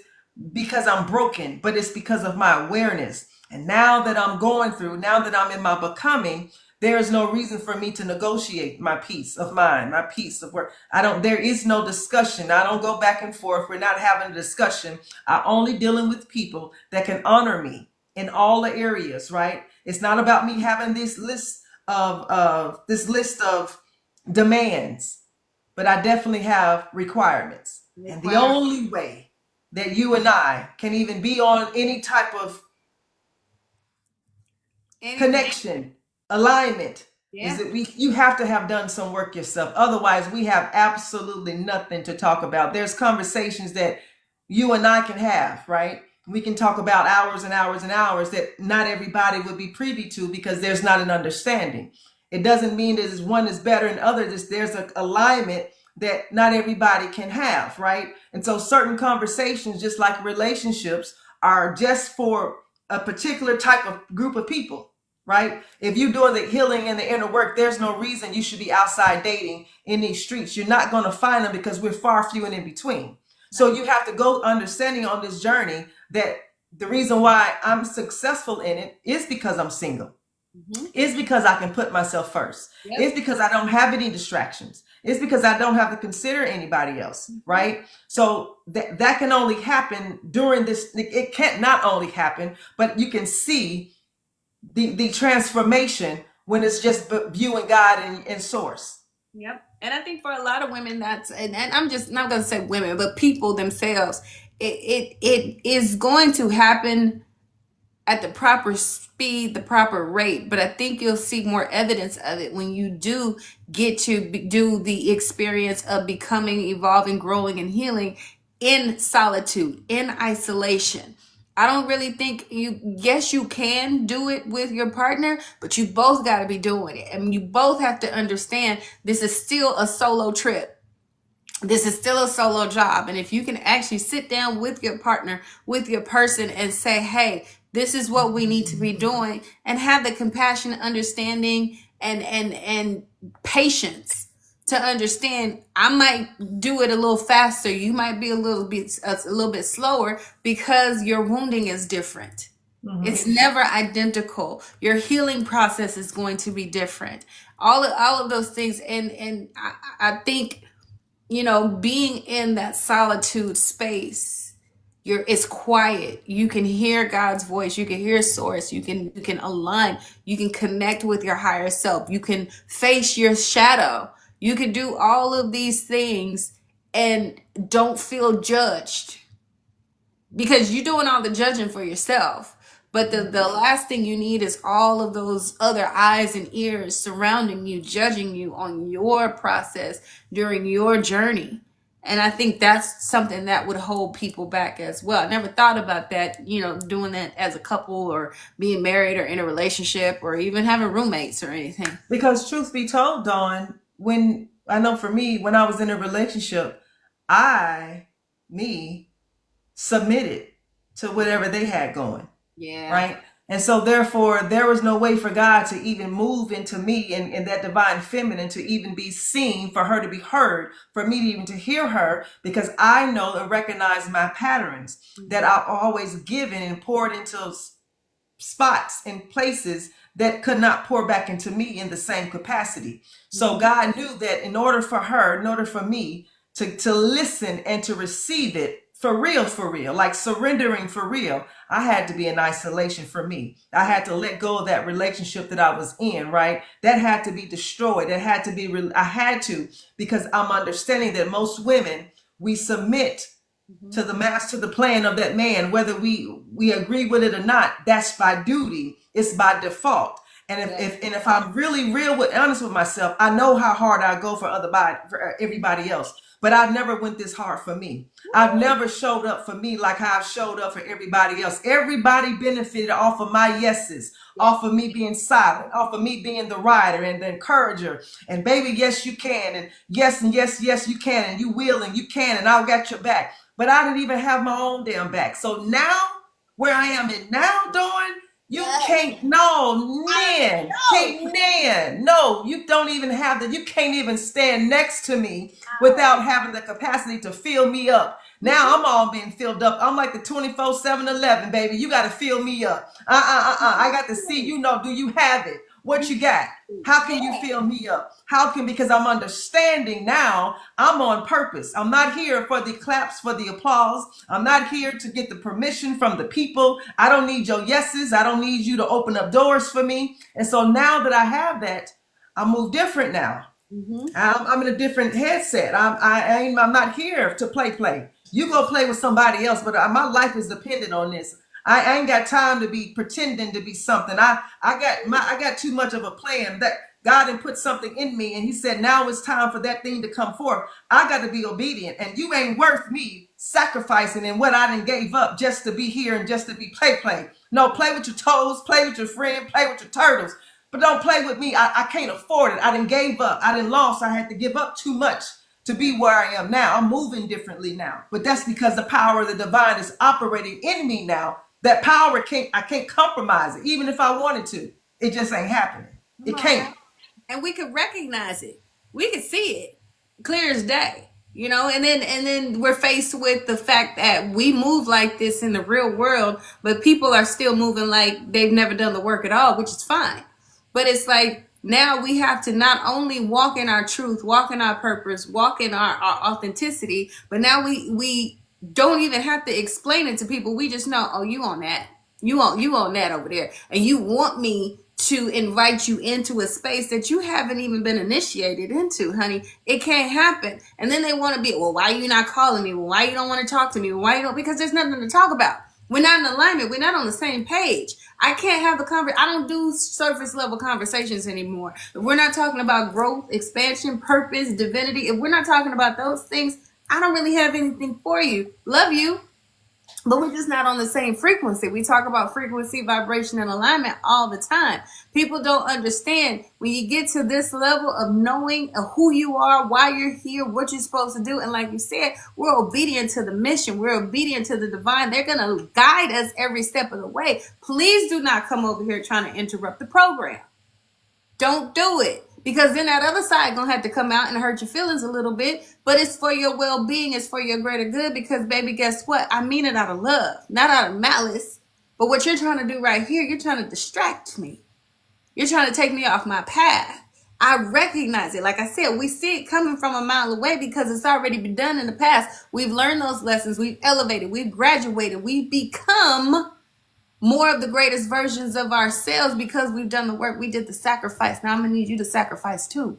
because I'm broken, but it's because of my awareness. And now that I'm going through, now that I'm in my becoming, there is no reason for me to negotiate my peace of mind, my peace of work. There is no discussion. I don't go back and forth. We're not having a discussion. I'm only dealing with people that can honor me in all the areas, right? It's not about me having this list of demands, but I definitely have requirements. And the only way that you and I can even be on any type of connection, alignment, is Yeah. that you have to have done some work yourself. Otherwise, we have absolutely nothing to talk about. There's conversations that you and I can have, right? We can talk about hours and hours and hours that not everybody would be privy to because there's not an understanding. It doesn't mean that one is better than others. There's an alignment that not everybody can have, right? And so certain conversations, just like relationships, are just for a particular type of group of people, right? If you're doing the healing and the inner work, there's no reason you should be outside dating in these streets. You're not going to find them because we're far few and in between. So you have to go understanding on this journey that the reason why I'm successful in it is because I'm single. It's because I can put myself first. Yep. It's because I don't have any distractions. It's because I don't have to consider anybody else, right? So that can only happen during this. It can't not only happen, but you can see the transformation when it's just viewing God and source. Yep. And I think for a lot of women, and I'm just not going to say women, but people themselves, it is going to happen at the proper speed, the proper rate. But I think you'll see more evidence of it when you do get to do the experience of becoming, evolving, growing, and healing in solitude, in isolation. I don't really think yes, you can do it with your partner, but you both got to be doing it. And you both have to understand this is still a solo trip. This is still a solo job. And if you can actually sit down with your partner, with your person, and say, hey, this is what we need to be doing, and have the compassion, understanding, and patience to understand, I might do it a little faster. You might be a little bit slower because your wounding is different. It's never identical. Your healing process is going to be different. All of those things. And I think, being in that solitude space, it's quiet. You can hear God's voice. You can hear source. You can align. You can connect with your higher self. You can face your shadow. You can do all of these things and don't feel judged, because you're doing all the judging for yourself. But the last thing you need is all of those other eyes and ears surrounding you, judging you on your process during your journey. And I think that's something that would hold people back as well. I never thought about that, doing that as a couple, or being married, or in a relationship, or even having roommates or anything. Because truth be told, Dawn, I know for me, when I was in a relationship, me submitted to whatever they had going. Yeah. Right. And so therefore, there was no way for God to even move into me in that divine feminine, to even be seen, for her to be heard, for me to even to hear her, because I know and recognize my patterns that I've always given and poured into spots and places that could not pour back into me in the same capacity. So God knew that in order for me to listen and to receive it for real, like surrendering for real, I had to be in isolation for me. I had to let go of that relationship that I was in, right? That had to be destroyed. I had to, because I'm understanding that most women, we submit to the master, the plan of that man, whether we agree with it or not. That's by duty. It's by default. And if I'm really honest with myself, I know how hard I go for everybody else. But I've never went this hard for me. I've never showed up for me like how I've showed up for everybody else. Everybody benefited off of my yeses, off of me being silent, off of me being the rider and the encourager. And baby, yes, you can. And yes, you can. And you will, and you can. And I'll got your back. But I didn't even have my own damn back. So now, where I am in now, Dawn, you can't, no, you don't even have that. You can't even stand next to me without having the capacity to fill me up. Now I'm all being filled up. I'm like the 24/7/11, baby. You got to fill me up. I got to see, do you have it? What you got? How can you fill me up? Because I'm understanding now, I'm on purpose. I'm not here for the claps, for the applause. I'm not here to get the permission from the people. I don't need your yeses. I don't need you to open up doors for me. And so now that I have that, I move different now. I'm in a different headset. I'm not here to play. You go play with somebody else, but my life is dependent on this. I ain't got time to be pretending to be something. I got too much of a plan that God had put something in me, and he said, now it's time for that thing to come forth. I got to be obedient, and you ain't worth me sacrificing in what I done gave up just to be here and just to be play. No, play with your toes, play with your friend, play with your turtles, but don't play with me. I can't afford it. I done gave up. I done lost. I had to give up too much to be where I am now. I'm moving differently now. But that's because the power of the divine is operating in me now. That power I can't compromise it, even if I wanted to. It just ain't happening. It can't. And we could recognize it. We could see it clear as day, you know. And then we're faced with the fact that we move like this in the real world, but people are still moving like they've never done the work at all, which is fine. But it's like now we have to not only walk in our truth, walk in our purpose, walk in our authenticity, but now we don't even have to explain it to people. We just know, oh, you on that. You on that over there. And you want me to invite you into a space that you haven't even been initiated into, honey. It can't happen. And then they want to be, well, why are you not calling me? Well, why you don't want to talk to me? Well, why you don't? Because there's nothing to talk about. We're not in alignment. We're not on the same page. I can't have I don't do surface level conversations anymore. If we're not talking about growth, expansion, purpose, divinity, if we're not talking about those things, I don't really have anything for you. Love you, but we're just not on the same frequency. We talk about frequency, vibration, and alignment all the time. People don't understand when you get to this level of knowing who you are, why you're here, what you're supposed to do. And like you said, we're obedient to the mission. We're obedient to the divine. They're going to guide us every step of the way. Please do not come over here trying to interrupt the program. Don't do it. Because then that other side gonna have to come out and hurt your feelings a little bit. But it's for your well-being. It's for your greater good. Because, baby, guess what? I mean it out of love, not out of malice. But what you're trying to do right here, you're trying to distract me. You're trying to take me off my path. I recognize it. Like I said, we see it coming from a mile away because it's already been done in the past. We've learned those lessons. We've elevated. We've graduated. We've become more of the greatest versions of ourselves because we've done the work. We did the sacrifice. Now I'm gonna need you to sacrifice too.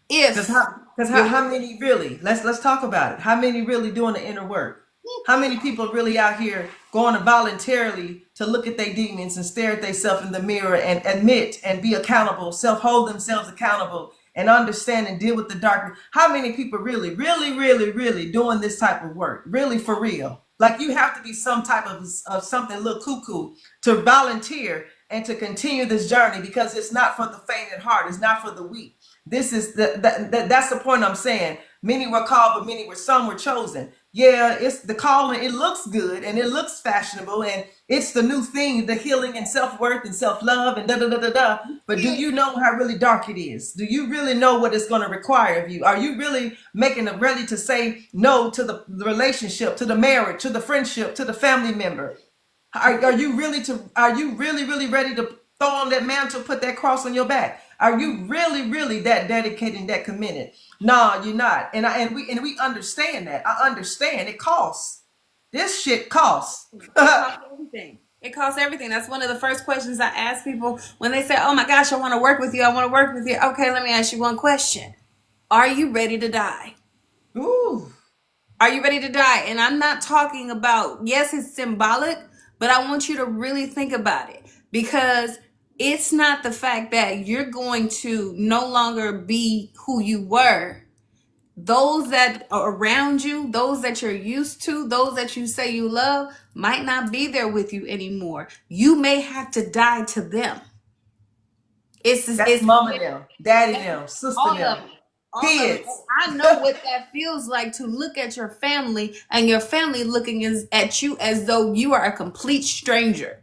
Because how many really? Let's talk about it. How many really doing the inner work? How many people are really out here going to voluntarily to look at their demons and stare at themselves in the mirror and admit and be accountable, hold themselves accountable and understand and deal with the darkness? How many people really doing this type of work? Really for real? Like you have to be some type of something a little cuckoo to volunteer and to continue this journey because it's not for the faint at heart. It's not for the weak. This is that's the point I'm saying. Many were called, but some were chosen. Yeah, it's the calling. It looks good and it looks fashionable and it's the new thing, the healing and self-worth and self-love and da. But do you know how really dark it is? Do you really know what it's going to require of you? Are you really ready to say no to the relationship, to the marriage, to the friendship, to the family member? Are you really ready to throw on that mantle, put that cross on your back? Are you really that dedicated and that committed? No, you're not. And we understand that. I understand it costs. This shit costs. It costs everything. It costs everything. That's one of the first questions I ask people when they say, oh my gosh, I want to work with you. I want to work with you. Okay, let me ask you one question. Are you ready to die? Ooh. Are you ready to die? And I'm not talking about, yes, it's symbolic, but I want you to really think about it because it's not the fact that you're going to no longer be who you were. Those that are around you, those that you're used to, those that you say you love might not be there with you anymore. You may have to die to them. It's mama them, daddy them, sister all them, of them. kids. I know what that feels like to look at your family and your family looking at you as though you are a complete stranger.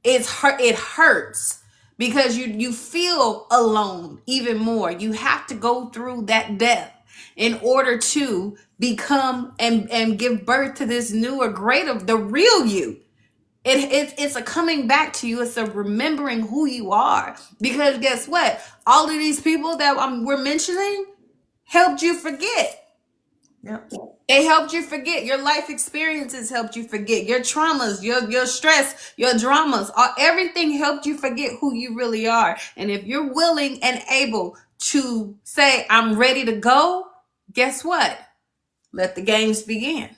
It hurts because you feel alone even more. You have to go through that death in order to become and give birth to this newer, greater, the real you. It's a coming back to you. It's a remembering who you are. Because guess what? All of these people that we're mentioning helped you forget. Yep. They helped you forget. Your life experiences helped you forget. Your traumas, your stress, your dramas, everything helped you forget who you really are. And if you're willing and able to say, I'm ready to go, guess what? Let the games begin.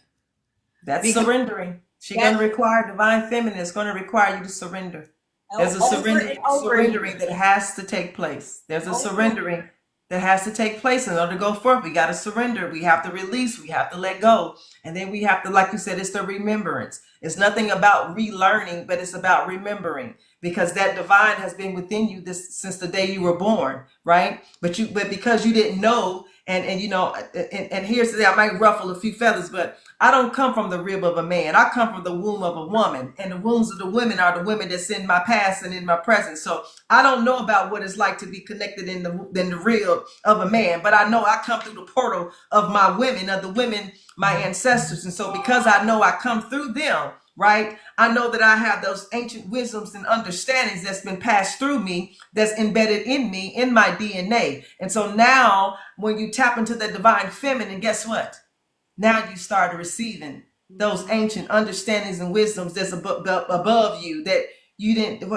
That's surrendering. She's going to require divine feminine. It's going to require you to surrender. There's a surrendering that has to take place. There's a surrendering that has to take place in order to go forth. We got to surrender. We have to release. We have to let go. And then we have to, like you said, it's the remembrance. It's nothing about relearning, but it's about remembering because that divine has been within you since the day you were born, right? But because you didn't know And and here's the thing, I might ruffle a few feathers, but I don't come from the rib of a man. I come from the womb of a woman, and the wombs of the women are the women that's in my past and in my present. So I don't know about what it's like to be connected in the rib of a man, but I know I come through the portal of my women, of the women, my ancestors. And so because I know I come through them, right? I know that I have those ancient wisdoms and understandings that's been passed through me, that's embedded in me, in my DNA. And so now when you tap into the divine feminine, guess what? Now you start receiving those ancient understandings and wisdoms that's above you that you didn't,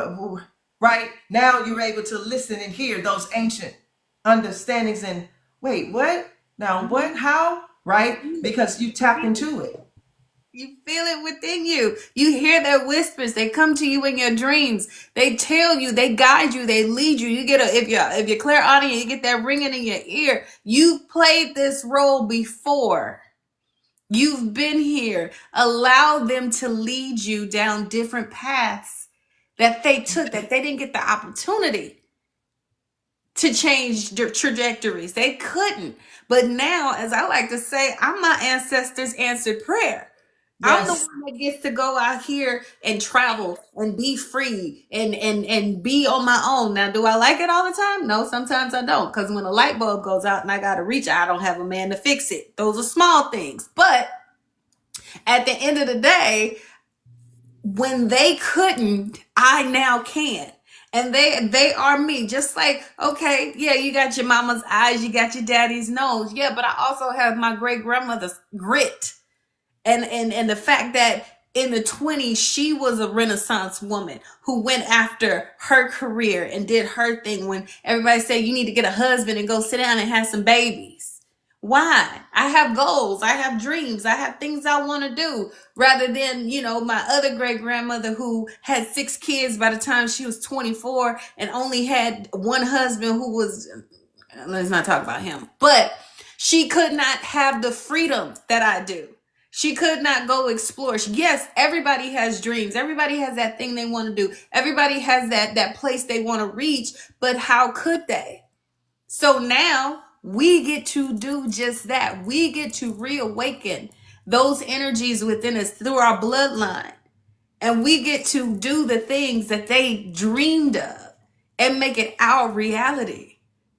right? Now you're able to listen and hear those ancient understandings and wait, what? Now what? How? Right? Because you tapped into it. You feel it within you. You hear their whispers. They come to you in your dreams. They tell you, they guide you, they lead you. You get if you're clairaudient, you get that ringing in your ear. You've played this role before. You've been here. Allow them to lead you down different paths that they took, that they didn't get the opportunity to change their trajectories. They couldn't. But now, as I like to say, I'm my ancestors' answered prayer. I'm the Yes. one that gets to go out here and travel and be free and be on my own. Now, do I like it all the time? No, sometimes I don't. Because when a light bulb goes out and I got to reach, I don't have a man to fix it. Those are small things. But at the end of the day, when they couldn't, I now can. And they are me. Just like, okay, yeah, you got your mama's eyes, you got your daddy's nose. Yeah, but I also have my great grandmother's grit. And the fact that in the 20s she was a renaissance woman who went after her career and did her thing when everybody said you need to get a husband and go sit down and have some babies. Why? I have goals, I have dreams, I have things I want to do, rather than, my other great grandmother who had 6 kids by the time she was 24 and only had one husband who was, let's not talk about him, but she could not have the freedom that I do. She could not go explore. Yes, everybody has dreams. Everybody has that thing they want to do. Everybody has that place they want to reach, but how could they? So now we get to do just that. We get to reawaken those energies within us through our bloodline. And we get to do the things that they dreamed of and make it our reality.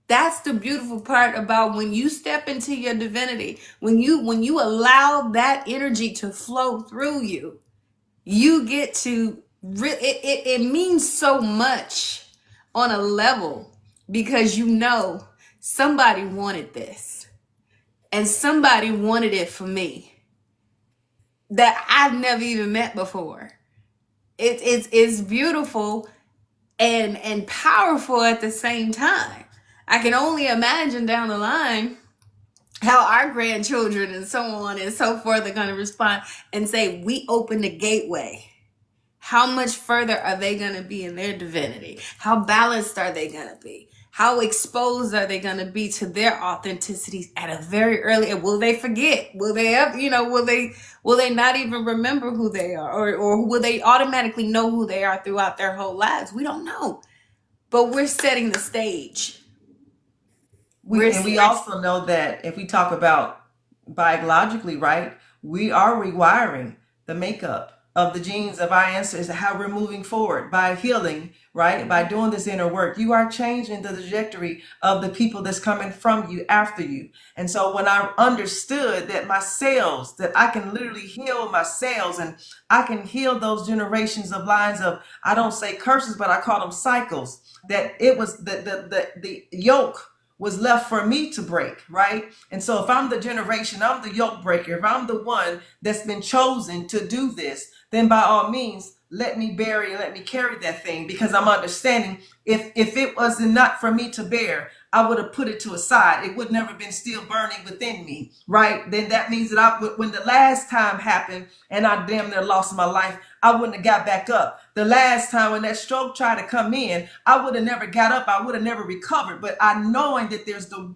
That's the beautiful part about when you step into your divinity, when you allow that energy to flow through you, you get to it means so much on a level, because somebody wanted this and somebody wanted it for me that I've never even met before. It's beautiful and powerful at the same time. I can only imagine down the line how our grandchildren and so on and so forth are going to respond and say, we opened the gateway. How much further are they going to be in their divinity? How balanced are they going to be? How exposed are they going to be to their authenticities at a very early? Will they forget? Will they ever, will they not even remember who they are? Or will they automatically know who they are throughout their whole lives? We don't know. But we're setting the stage. We also know that if we talk about biologically, right, we are rewiring the makeup of the genes of our ancestors, how we're moving forward by healing, right? By doing this inner work, you are changing the trajectory of the people that's coming from you after you. And so when I understood that my cells, that I can literally heal my cells and I can heal those generations of lines of, I don't say curses, but I call them cycles, that it was the yoke was left for me to break, right? And so if I'm the generation, I'm the yoke breaker, if I'm the one that's been chosen to do this, then by all means, let me bury and let me carry that thing, because I'm understanding if it was not for me to bear, I would have put it to a side. It would never been still burning within me, right? Then that means that when the last time happened and I damn near lost my life, I wouldn't have got back up. The last time when that stroke tried to come in, I would have never got up. I would have never recovered. But I knowing that there's the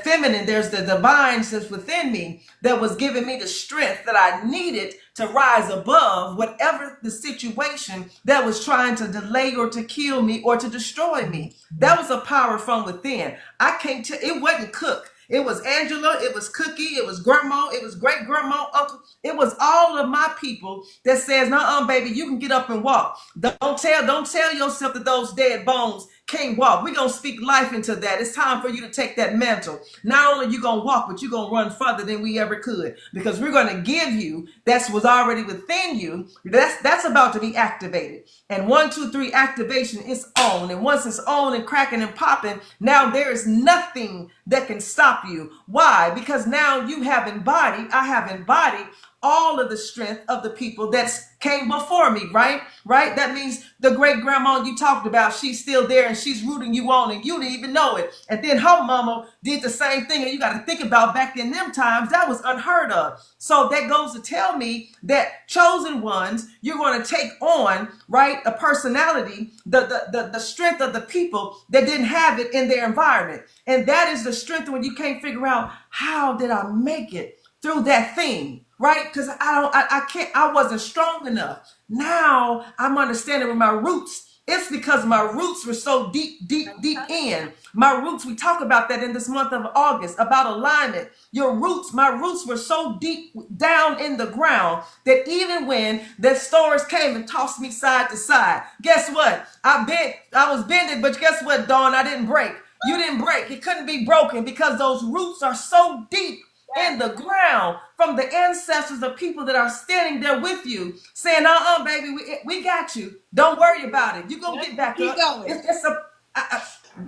feminine, there's the divine that's within me that was giving me the strength that I needed to rise above whatever the situation that was trying to delay or to kill me or to destroy me. That was a power from within. I can't tell, it wasn't cooked. It was Angela, it was Cookie, it was Grandma, it was great grandma, uncle. It was all of my people that says, "Nah, baby, you can get up and walk. Don't tell yourself that those dead bones can't walk. We're gonna speak life into that. It's time for you to take that mantle. Not only you gonna walk, but you're gonna run further than we ever could. Because we're gonna give you that's was already within you. That's about to be activated. And 1, 2, 3 activation is on. And once it's on and cracking and popping, now there is nothing that can stop you. Why? Because now you have embodied, I have embodied all of the strength of the people that came before me, right? Right? That means the great grandma you talked about, she's still there and she's rooting you on and you didn't even know it. And then her mama did the same thing. And you got to think about back in them times, that was unheard of. So that goes to tell me that chosen ones, you're going to take on, right, a personality, the strength of the people that didn't have it in their environment. And that is the strength when you can't figure out, how did I make it through that thing? Right? Because I wasn't strong enough. Now I'm understanding with my roots. It's because my roots were so deep in. My roots, we talk about that in this month of August, about alignment. Your roots, my roots were so deep down in the ground that even when the storms came and tossed me side to side, guess what? I was bending, but guess what, Dawn? I didn't break. You didn't break. It couldn't be broken because those roots are so deep in the ground from the ancestors of people that are standing there with you saying, baby, we got you. Don't worry about it. You're going to get back Keep up. going.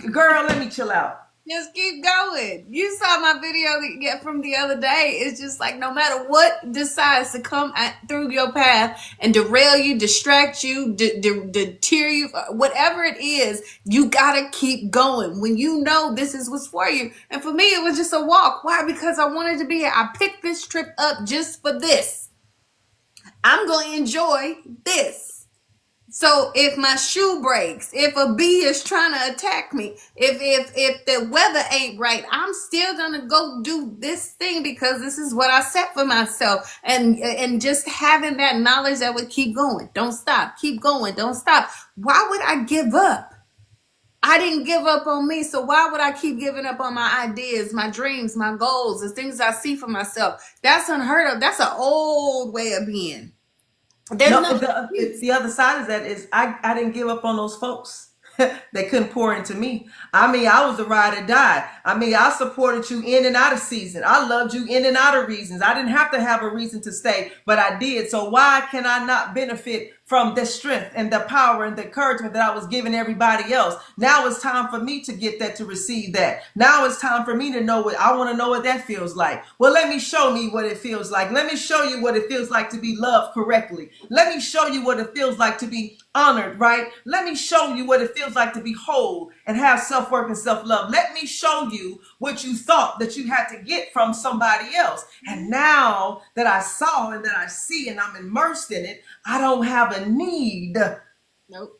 Girl, let me chill out. Just keep going. You saw my video from the other day. It's just like no matter what decides to come through your path and derail you, distract you, deter you, whatever it is, you gotta keep going. When you know this is what's for you. And for me, it was just a walk. Why? Because I wanted to be here. I picked this trip up just for this. I'm going to enjoy this. So if my shoe breaks, if a bee is trying to attack me, if the weather ain't right, I'm still gonna go do this thing because this is what I set for myself. And just having that knowledge that would keep going, don't stop, keep going, don't stop. Why would I give up? I didn't give up on me, so why would I keep giving up on my ideas, my dreams, my goals, the things I see for myself? That's unheard of. That's an old way of being. The other side of that is I didn't give up on those folks. They couldn't pour into me. I mean, I was a ride or die. I mean, I supported you in and out of season. I loved you in and out of reasons. I didn't have to have a reason to stay, but I did. So why can I not benefit from the strength and the power and the encouragement that I was giving everybody else? Now it's time for me to get that, to receive that. Now it's time for me to know what I want to know what that feels like. Well, let me show me what it feels like. Let me show you what it feels like to be loved correctly. Let me show you what it feels like to be honored, right? Let me show you what it feels like to be whole and have self-worth and self-love. Let me show you what you thought that you had to get from somebody else. And now that I saw and that I see and I'm immersed in it, I don't have a need. Nope.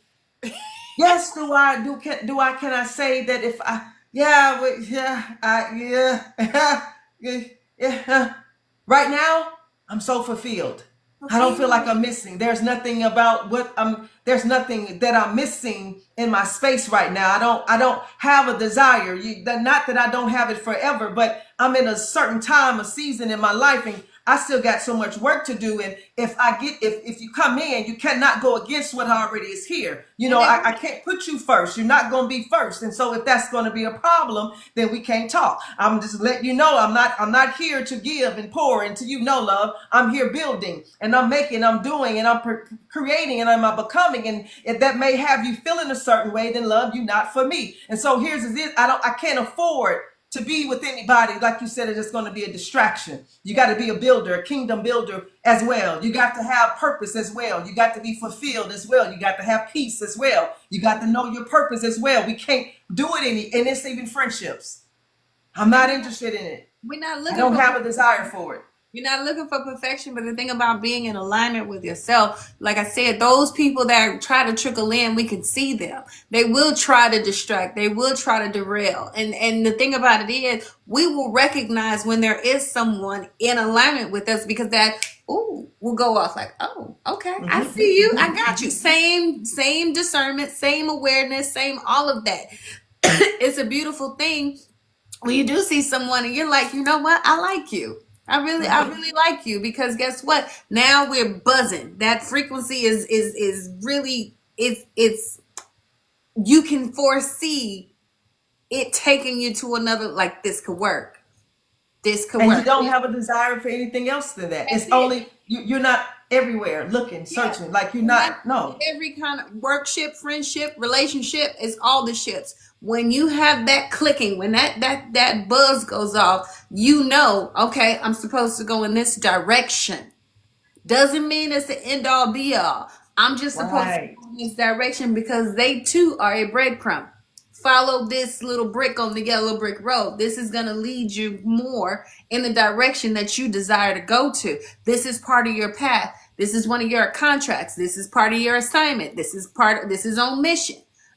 Yes, can I say that if I yeah. Right now, I'm so fulfilled. I don't feel like I'm missing. There's nothing about there's nothing that I'm missing in my space right now. I don't have a desire. Not that I don't have it forever, but I'm in a certain time, a season in my life, and I still got so much work to do. And if you come in, you cannot go against what already is here. You know, I can't put you first. You're not going to be first. And so if that's going to be a problem, then we can't talk. I'm just letting you know I'm not here to give and pour into you. No, love. I'm here building and I'm making, I'm doing, and I'm creating, and I'm becoming. And if that may have you feeling a certain way, then love, you not for me. And so here's it. I can't afford to be with anybody, like you said, it's just going to be a distraction. You got to be a builder, a kingdom builder as well. You got to have purpose as well. You got to be fulfilled as well. You got to have peace as well. You got to know your purpose as well. We can't do it and it's even friendships. I'm not interested in it. I don't have a desire for it. You're not looking for perfection, but the thing about being in alignment with yourself, like I said, those people that try to trickle in, we can see them. They will try to distract. They will try to derail. And the thing about it is, we will recognize when there is someone in alignment with us, because we'll go off like, oh, okay, I see you. I got you. Same discernment, same awareness, same all of that. It's a beautiful thing. when you do see someone and you're like, you know what, I like you. I really like you, because guess what? Now we're buzzing. That frequency is really, it's you can foresee it taking you to another, like, this could work. This could And you work. don't have a desire for anything else than that. That's It's it. only you're not everywhere looking, Yeah. searching. Like you're And that's not. No. every kind of workship, friendship, relationship, is all the ships. When you have that clicking, when that buzz goes off, you know, okay, I'm supposed to go in this direction. Doesn't mean it's the end all be all. I'm just supposed to Right. go in this direction because they too are a breadcrumb. Follow this little brick on the yellow brick road. This is going to lead you more in the direction that you desire to go to. This is part of your path. This is one of your contracts. This is part of your assignment. This is on mission.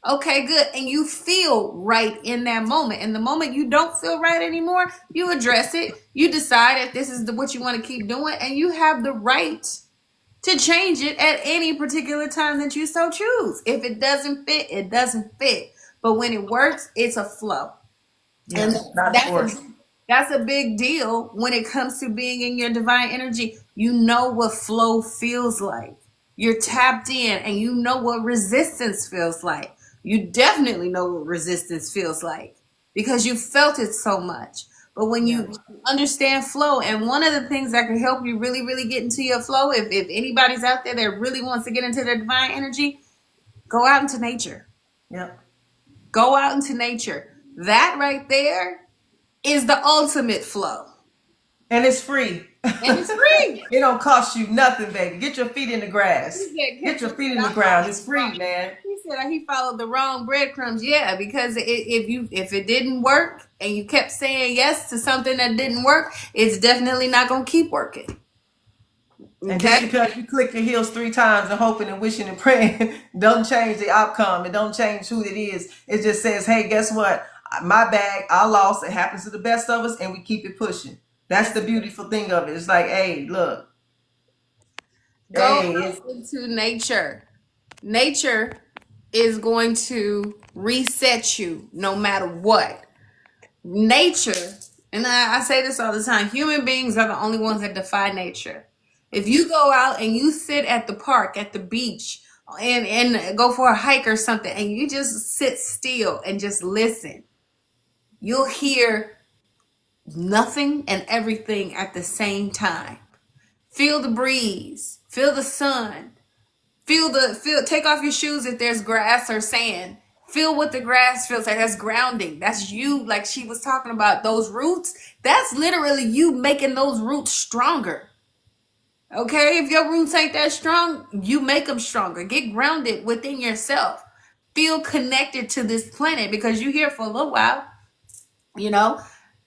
Okay, good. And you feel right in that moment. And the moment you don't feel right anymore, you address it. You decide if this is what you want to keep doing, and you have the right to change it at any particular time that you so choose. If it doesn't fit, it doesn't fit. But when it works, it's a flow. Yeah. And Not that's forced. that's a big deal when it comes to being in your divine energy. You know what flow feels like. You're tapped in and you know what resistance feels like. You definitely know what resistance feels like because you felt it so much. But when Yeah. you understand flow, and one of the things that can help you really, really get into your flow, if anybody's out there that really wants to get into their divine energy, go out into nature. Yep. Go out into nature. That right there is the ultimate flow. And it's free. And it's free. It don't cost you nothing, baby. Get your feet in the grass. He Get your said, feet in the ground. It's free, man. he said he followed the wrong breadcrumbs. Yeah, because if it didn't work and you kept saying yes to something that didn't work, it's definitely not gonna keep working. And just Okay? because you click your heels 3 times and hoping and wishing and praying don't change the outcome. It don't change who it is. It just says, hey, guess what? My bag, I lost. It happens to the best of us, and we keep it pushing. That's the beautiful thing of it. It's like, hey, look, Go hey, out into nature. Nature is going to reset you no matter what. Nature, and I say this all the time, human beings are the only ones that defy nature. If you go out and you sit at the park, at the beach, and go for a hike or something, and you just sit still and just listen, you'll hear nothing and everything at the same time. Feel the breeze, feel the sun, feel take off your shoes if there's grass or sand. Feel what the grass feels like. That's grounding. That's you, like she was talking about, those roots. That's literally you making those roots stronger. Okay? If your roots ain't that strong, you make them stronger. Get grounded within yourself. Feel connected to this planet because you're here for a little while. You know?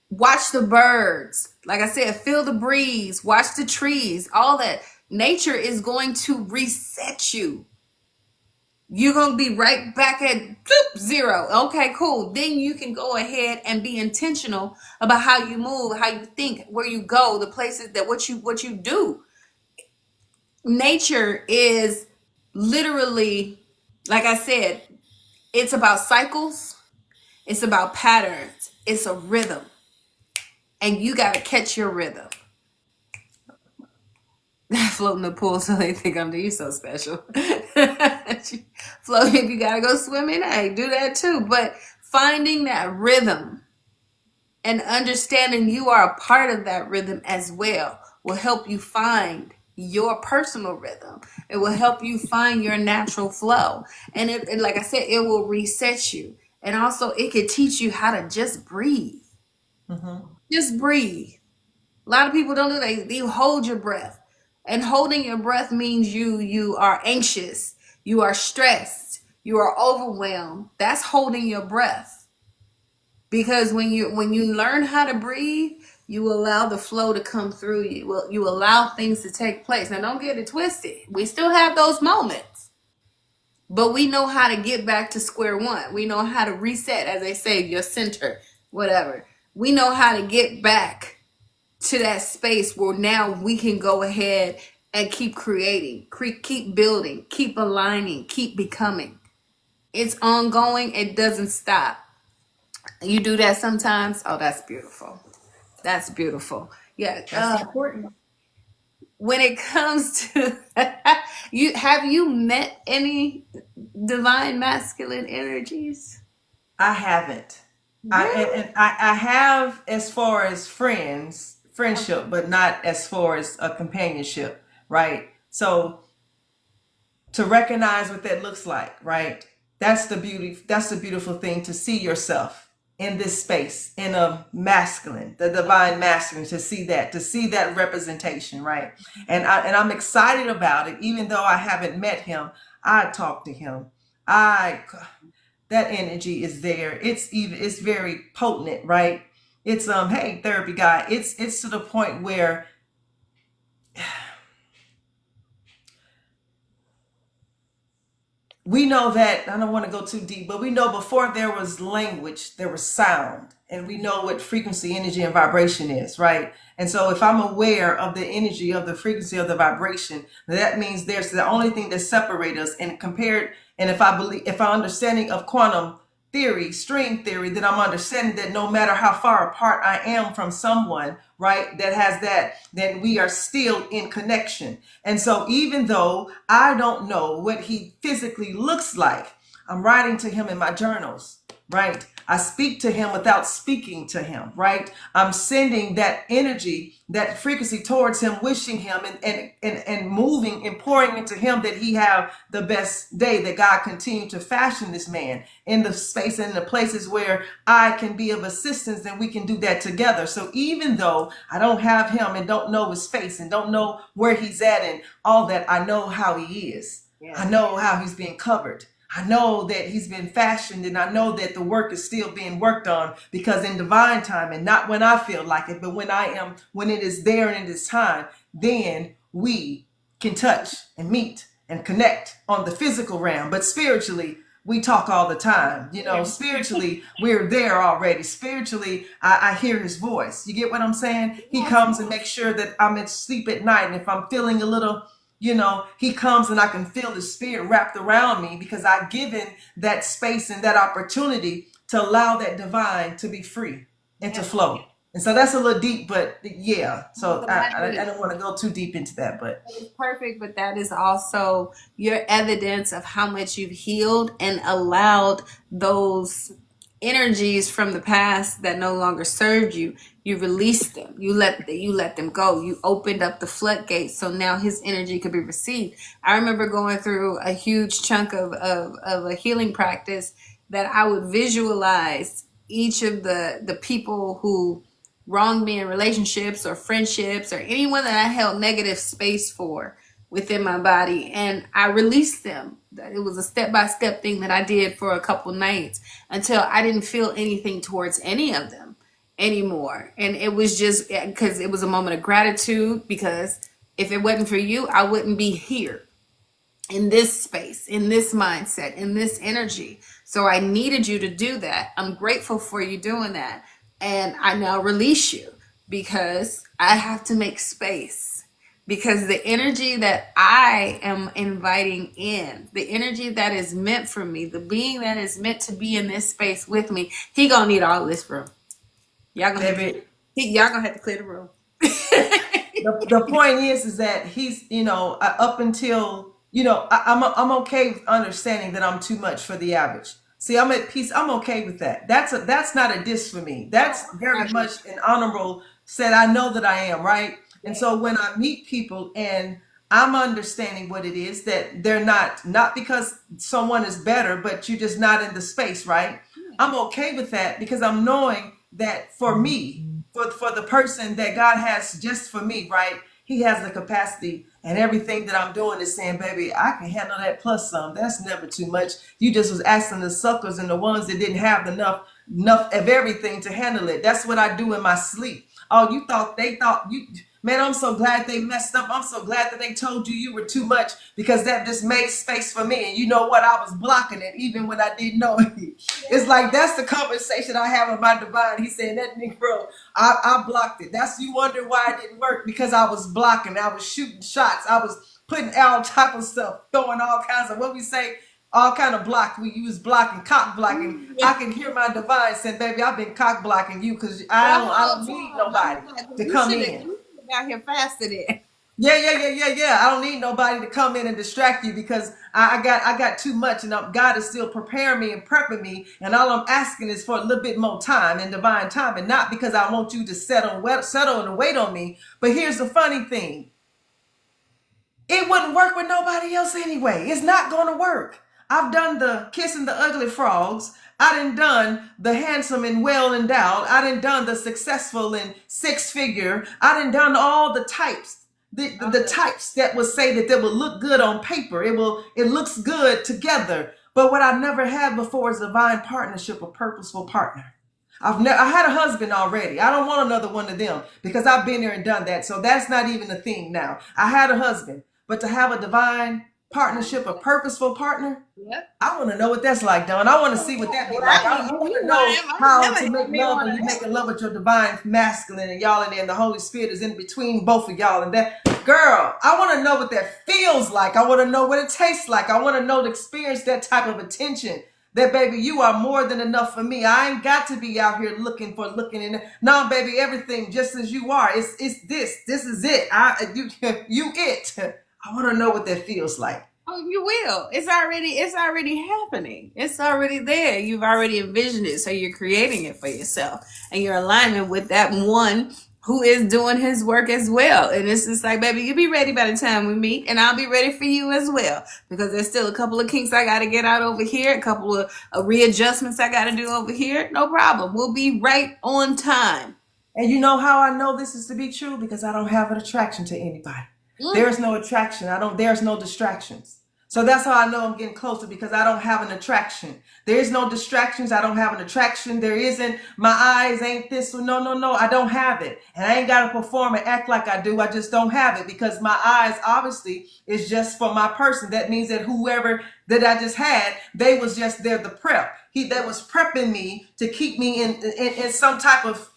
Watch the birds. Like I said, feel the breeze. Watch the trees. All that. Nature is going to reset you. You're going to be right back at zero. Okay, cool. Then you can go ahead and be intentional about how you move, how you think, where you go, the places that what you do. Nature is literally, like I said, it's about cycles, it's about patterns, it's a rhythm. And you got to catch your rhythm. Float in the pool so they think you so special. Float if you gotta go swimming, hey, do that too. But finding that rhythm and understanding you are a part of that rhythm as well will help you find your personal rhythm. It will help you find your natural flow. And it like I said, it will reset you. And also it could teach you how to just breathe. Mm-hmm. Just breathe. A lot of people don't do that. You hold your breath. And holding your breath means you are anxious, you are stressed, you are overwhelmed. That's holding your breath. Because when you learn how to breathe, you allow the flow to come through you. You allow things to take place. Now don't get it twisted. We still have those moments. But we know how to get back to square one. We know how to reset, as they say, your center, whatever. We know how to get back to that space where now we can go ahead and keep creating, keep building, keep aligning, keep becoming. It's ongoing. It doesn't stop. You do that sometimes? Oh, that's beautiful. That's beautiful. Yeah. That's important. When it comes to you met any divine masculine energies? I haven't. Really? I have as far as friendship, but not as far as a companionship, right? So to recognize what that looks like, right? That's the beauty, that's the beautiful thing, to see yourself in this space, in a masculine, the divine masculine, to see that representation, right? And I'm excited about it, even though I haven't met him. I talk to him. I That energy is there. It's very potent, right? It's hey, therapy guy. It's to the point where we know that, I don't want to go too deep, but we know before there was language, there was sound. And we know what frequency, energy, and vibration is, right? And so if I'm aware of the energy, of the frequency, of the vibration, that means there's the only thing that separates us. And compared, and if I understanding of quantum theory, string theory, then I'm understanding that no matter how far apart I am from someone, right, that has that, then we are still in connection. And so even though I don't know what he physically looks like, I'm writing to him in my journals, right? I speak to him without speaking to him, right? I'm sending that energy, that frequency towards him, wishing him and moving and pouring into him that he have the best day, that God continue to fashion this man in the space and in the places where I can be of assistance, and we can do that together. So even though I don't have him and don't know his face and don't know where he's at and all that, I know how he is. Yeah. I know how he's being covered. I know that he's been fashioned, and I know that the work is still being worked on, because in divine time, and not when I feel like it, but when it is there and it is time, then we can touch and meet and connect on the physical realm. But spiritually, we talk all the time. You know, spiritually, we're there already. Spiritually, I hear his voice. You get what I'm saying? He comes and makes sure that I'm asleep at night. And if I'm feeling a little, he comes and I can feel the spirit wrapped around me, because I've given that space and that opportunity to allow that divine to be free and to flow. And so that's a little deep, but yeah. So I don't want to go too deep into that, but It's perfect, but that is also your evidence of how much you've healed and allowed those energies from the past that no longer served you. You released them. You let them go. You opened up the floodgates, so now his energy could be received. I remember going through a huge chunk of a healing practice that I would visualize each of the people who wronged me in relationships or friendships or anyone that I held negative space for within my body, and I released them. It was a step-by-step thing that I did for a couple nights until I didn't feel anything towards any of them anymore. And it was just because it was a moment of gratitude, because if it wasn't for you, I wouldn't be here in this space, in this mindset, in this energy. So I needed you to do that. I'm grateful for you doing that. And I now release you, because I have to make space, because the energy that I am inviting in, the energy that is meant for me, the being that is meant to be in this space with me, he gonna need all this room. Y'all gonna have to clear the room. the point is that he's, up until, I'm okay with understanding that I'm too much for the average. See, I'm at peace. I'm okay with that. That's not a diss for me. That's very much an honorable said. I know that I am, right? And so when I meet people and I'm understanding what it is, that they're not because someone is better, but you're just not in the space, right? I'm okay with that, because I'm knowing that for me, for the person that God has just for me, right? He has the capacity, and everything that I'm doing is saying, baby, I can handle that plus some. That's never too much. You just was asking the suckers and the ones that didn't have enough of everything to handle it. That's what I do in my sleep. Oh, they thought you, man, I'm so glad they messed up. I'm so glad that they told you were too much, because that just made space for me. And you know what? I was blocking it even when I didn't know it. It's like, that's the conversation I have with my divine. He said, that Negro, I blocked it. That's, you wonder why it didn't work, because I was blocking. I was shooting shots. I was putting all type of stuff, throwing all kinds of, what we say, all kind of block. You was blocking, cock blocking. I can hear my divine saying, "Baby, I've been cock blocking you because The I whole don't need time. I nobody was like, to you come should have in." got here faster then. Yeah. I don't need nobody to come in and distract you because I got too much, and God is still preparing me and prepping me, and all I'm asking is for a little bit more time and divine time, and not because I want you to settle and wait on me. But here's the funny thing: it wouldn't work with nobody else anyway. It's not going to work. I've done the kissing the ugly frogs. I done the handsome and well endowed. I done the successful and six figure. I done all the types. The types that would say that they will look good on paper. It looks good together. But what I've never had before is a divine partnership, a purposeful partner. I had a husband already. I don't want another one of them because I've been there and done that. So that's not even a thing now. I had a husband, but to have a divine partnership, a purposeful partner, Yep. I want to know what that's like, Don. I want to see what that be like. I want to know how to make love when you making love with your divine masculine and y'all in there and the Holy Spirit is in between both of y'all. And that girl, I want to know what that feels like. I want to know what it tastes like. I want to know to experience that type of attention. That baby, you are more than enough for me. I ain't got to be out here looking in. No, baby, everything just as you are. It's this. This is it. You it. I want to know what that feels like. Oh, you will. It's already happening. It's already there. You've already envisioned it. So you're creating it for yourself. And you're aligning with that one who is doing his work as well. And it's just like, baby, you be ready by the time we meet, and I'll be ready for you as well. Because there's still a couple of kinks I gotta get out over here, a couple of readjustments I gotta do over here. No problem. We'll be right on time. And you know how I know this is to be true? Because I don't have an attraction to anybody. There's no attraction. There's no distractions. So that's how I know I'm getting closer because I don't have an attraction. There's no distractions. I don't have an attraction. There isn't, my eyes ain't this. No. I don't have it. And I ain't got to perform and act like I do. I just don't have it because my eyes obviously is just for my person. That means that whoever that I just had, they was just there to prep. That was prepping me to keep me in some type of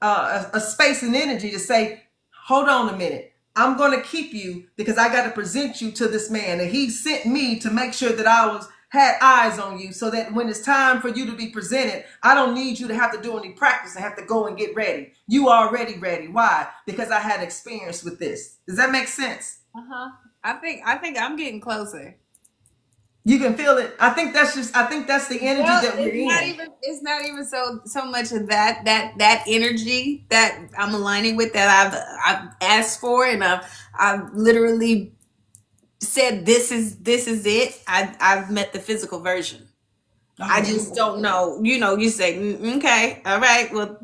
a space and energy to say, hold on a minute. I'm going to keep you because I got to present you to this man. And he sent me to make sure that had eyes on you so that when it's time for you to be presented, I don't need you to have to do any practice and have to go and get ready. You are already ready. Why? Because I had experience with this. Does that make sense? Uh-huh. I think I'm getting closer. You can feel it. I think that's the energy that we're in. It's not even so much of that energy that I'm aligning with, that I've asked for, and I've literally said this is it. I've met the physical version. I just don't know. You say, okay, all right, well,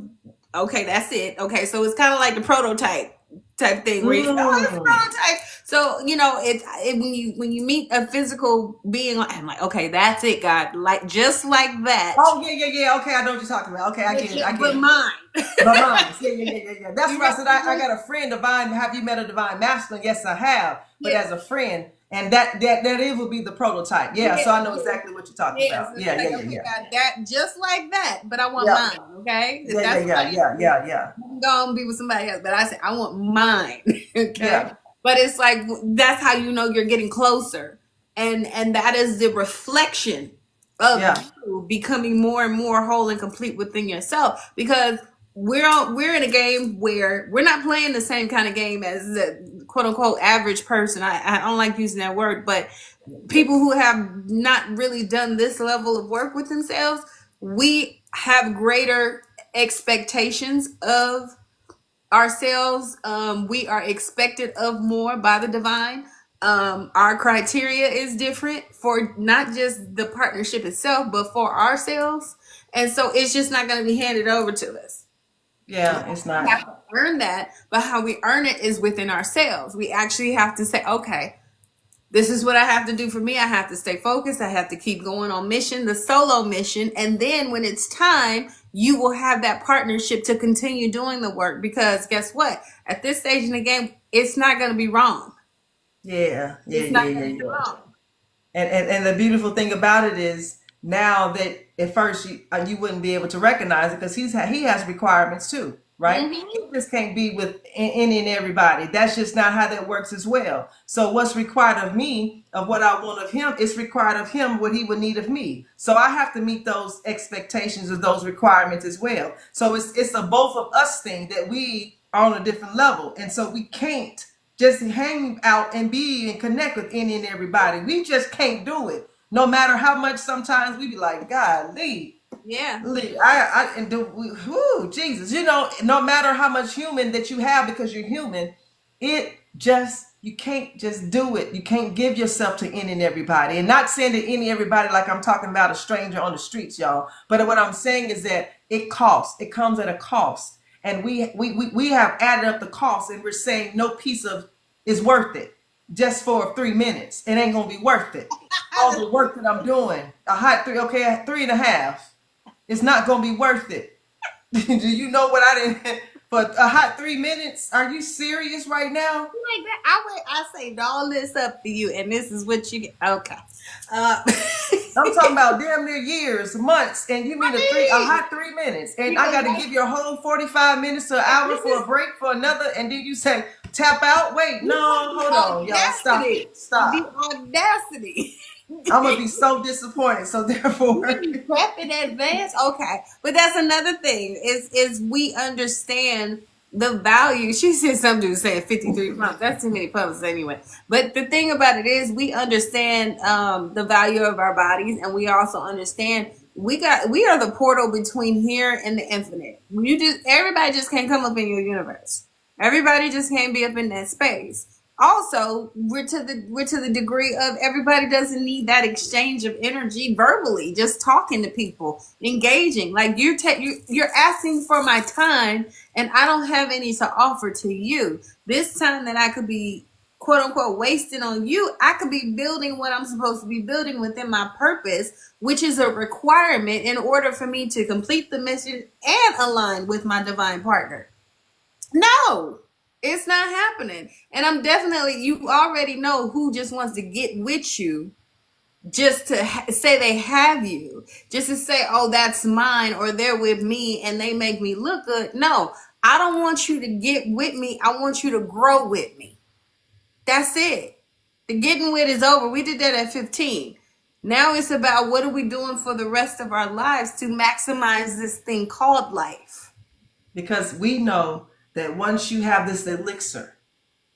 okay, that's it. Okay, so it's kind of like the prototype type thing where it's prototype. So when you meet a physical being, I'm like, okay, that's it, God, like just like that. Oh yeah. Okay, I know what you're talking about. Okay, I get it. But mine. But mine. Yeah. That's why I said I got a friend divine. Have you met a divine masculine? Yes, I have. But as a friend, and that it will be the prototype. Yeah. So I know exactly what you're talking about. Yeah. God, that just like that. But I want mine. Okay. Yeah. I'm gonna be with somebody else, but I say I want mine. Okay. Yeah. But it's like that's how you know you're getting closer, and that is the reflection of you becoming more and more whole and complete within yourself. Because we're in a game where we're not playing the same kind of game as the quote unquote average person. I don't like using that word, but people who have not really done this level of work with themselves, we have greater expectations of ourselves. We are expected of more by the divine. Our criteria is different for not just the partnership itself, but for ourselves. And so it's just not going to be handed over to us. Yeah, it's not. We have to earn that, but how we earn it is within ourselves. We actually have to say, okay, this is what I have to do for me. I have to stay focused. I have to keep going on mission, the solo mission. And then when it's time, you will have that partnership to continue doing the work. Because guess what? At this stage in the game, it's not going to be wrong. Yeah. It's not going to be wrong. And the beautiful thing about it is now that at first you wouldn't be able to recognize it because he has requirements too. right? He Mm-hmm. just can't be with any and everybody. That's just not how that works as well. So what's required of me, of what I want of him, is required of him what he would need of me. So I have to meet those expectations of those requirements as well. So it's a both of us thing that we are on a different level. And so we can't just hang out and be and connect with any and everybody. We just can't do it. No matter how much sometimes we be like, God, Lee, Yeah. and do, whoo, Jesus, no matter how much human that you have because you're human, it just, you can't just do it. You can't give yourself to any and everybody. And not saying to any everybody like I'm talking about a stranger on the streets, y'all. But what I'm saying is that it costs. It comes at a cost. And we have added up the cost and we're saying no piece of is worth it just for 3 minutes. It ain't gonna be worth it. All the work that I'm doing, a hot three, okay, 3.5. It's not gonna be worth it. Do you know what I didn't for a hot 3 minutes? Are you serious right now? Like that, I saved all this up for you, and this is what you get. Okay. I'm talking about damn near years, months, and you mean a hot 3 minutes, and I got to give you a whole 45 minutes to an hour for a break for another, and then you say tap out. Wait, no, hold on, y'all, stop it, stop. The audacity. I'm gonna be so disappointed. So therefore, Prep in advance. Okay, but that's another thing. Is we understand the value. She said some dude saying 53 pumps. That's too many pumps anyway. But the thing about it is we understand the value of our bodies, and we also understand we are the portal between here and the infinite. Everybody just can't come up in your universe. Everybody just can't be up in that space. Also, we're to the degree of everybody doesn't need that exchange of energy verbally, just talking to people, engaging. Like you're asking for my time, and I don't have any to offer to you. This time that I could be quote unquote wasting on you, I could be building what I'm supposed to be building within my purpose, which is a requirement in order for me to complete the mission and align with my divine partner. No, it's not happening. And I'm definitely, you already know who just wants to get with you just to say they have you, just to say, oh, that's mine, or they're with me and they make me look good. No, I don't want you to get with me. I want you to grow with me. That's it. The getting with is over. We did that at 15. Now it's about what are we doing for the rest of our lives to maximize this thing called life. Because we know that once you have this elixir,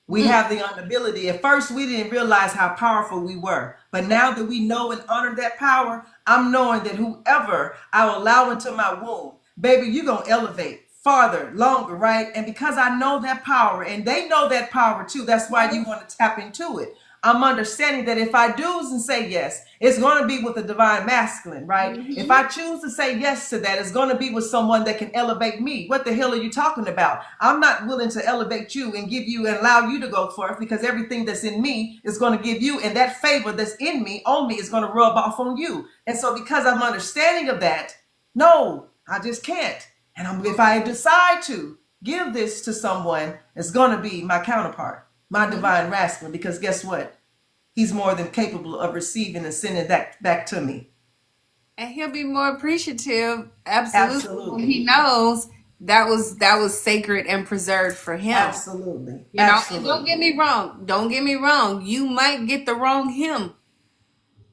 we have the ability. At first, we didn't realize how powerful we were. But now that we know and honor that power, I'm knowing that whoever I will allow into my womb, baby, you're going to elevate farther, longer, right? And because I know that power and they know that power too, that's why you want to tap into it. I'm understanding that if I do and say yes, it's going to be with the divine masculine, right? Mm-hmm. If I choose to say yes to that, it's going to be with someone that can elevate me. What the hell are you talking about? I'm not willing to elevate you and give you and allow you to go forth, because everything that's in me is going to give you, and that favor that's in me, on me, is going to rub off on you. And so because I'm understanding of that, no, I just can't. And if I decide to give this to someone, it's going to be my counterpart, my divine masculine, because guess what? He's more than capable of receiving and sending that back to me. And he'll be more appreciative. Absolutely. He knows that was sacred and preserved for him. Absolutely. You know, and don't get me wrong. Don't get me wrong. You might get the wrong him.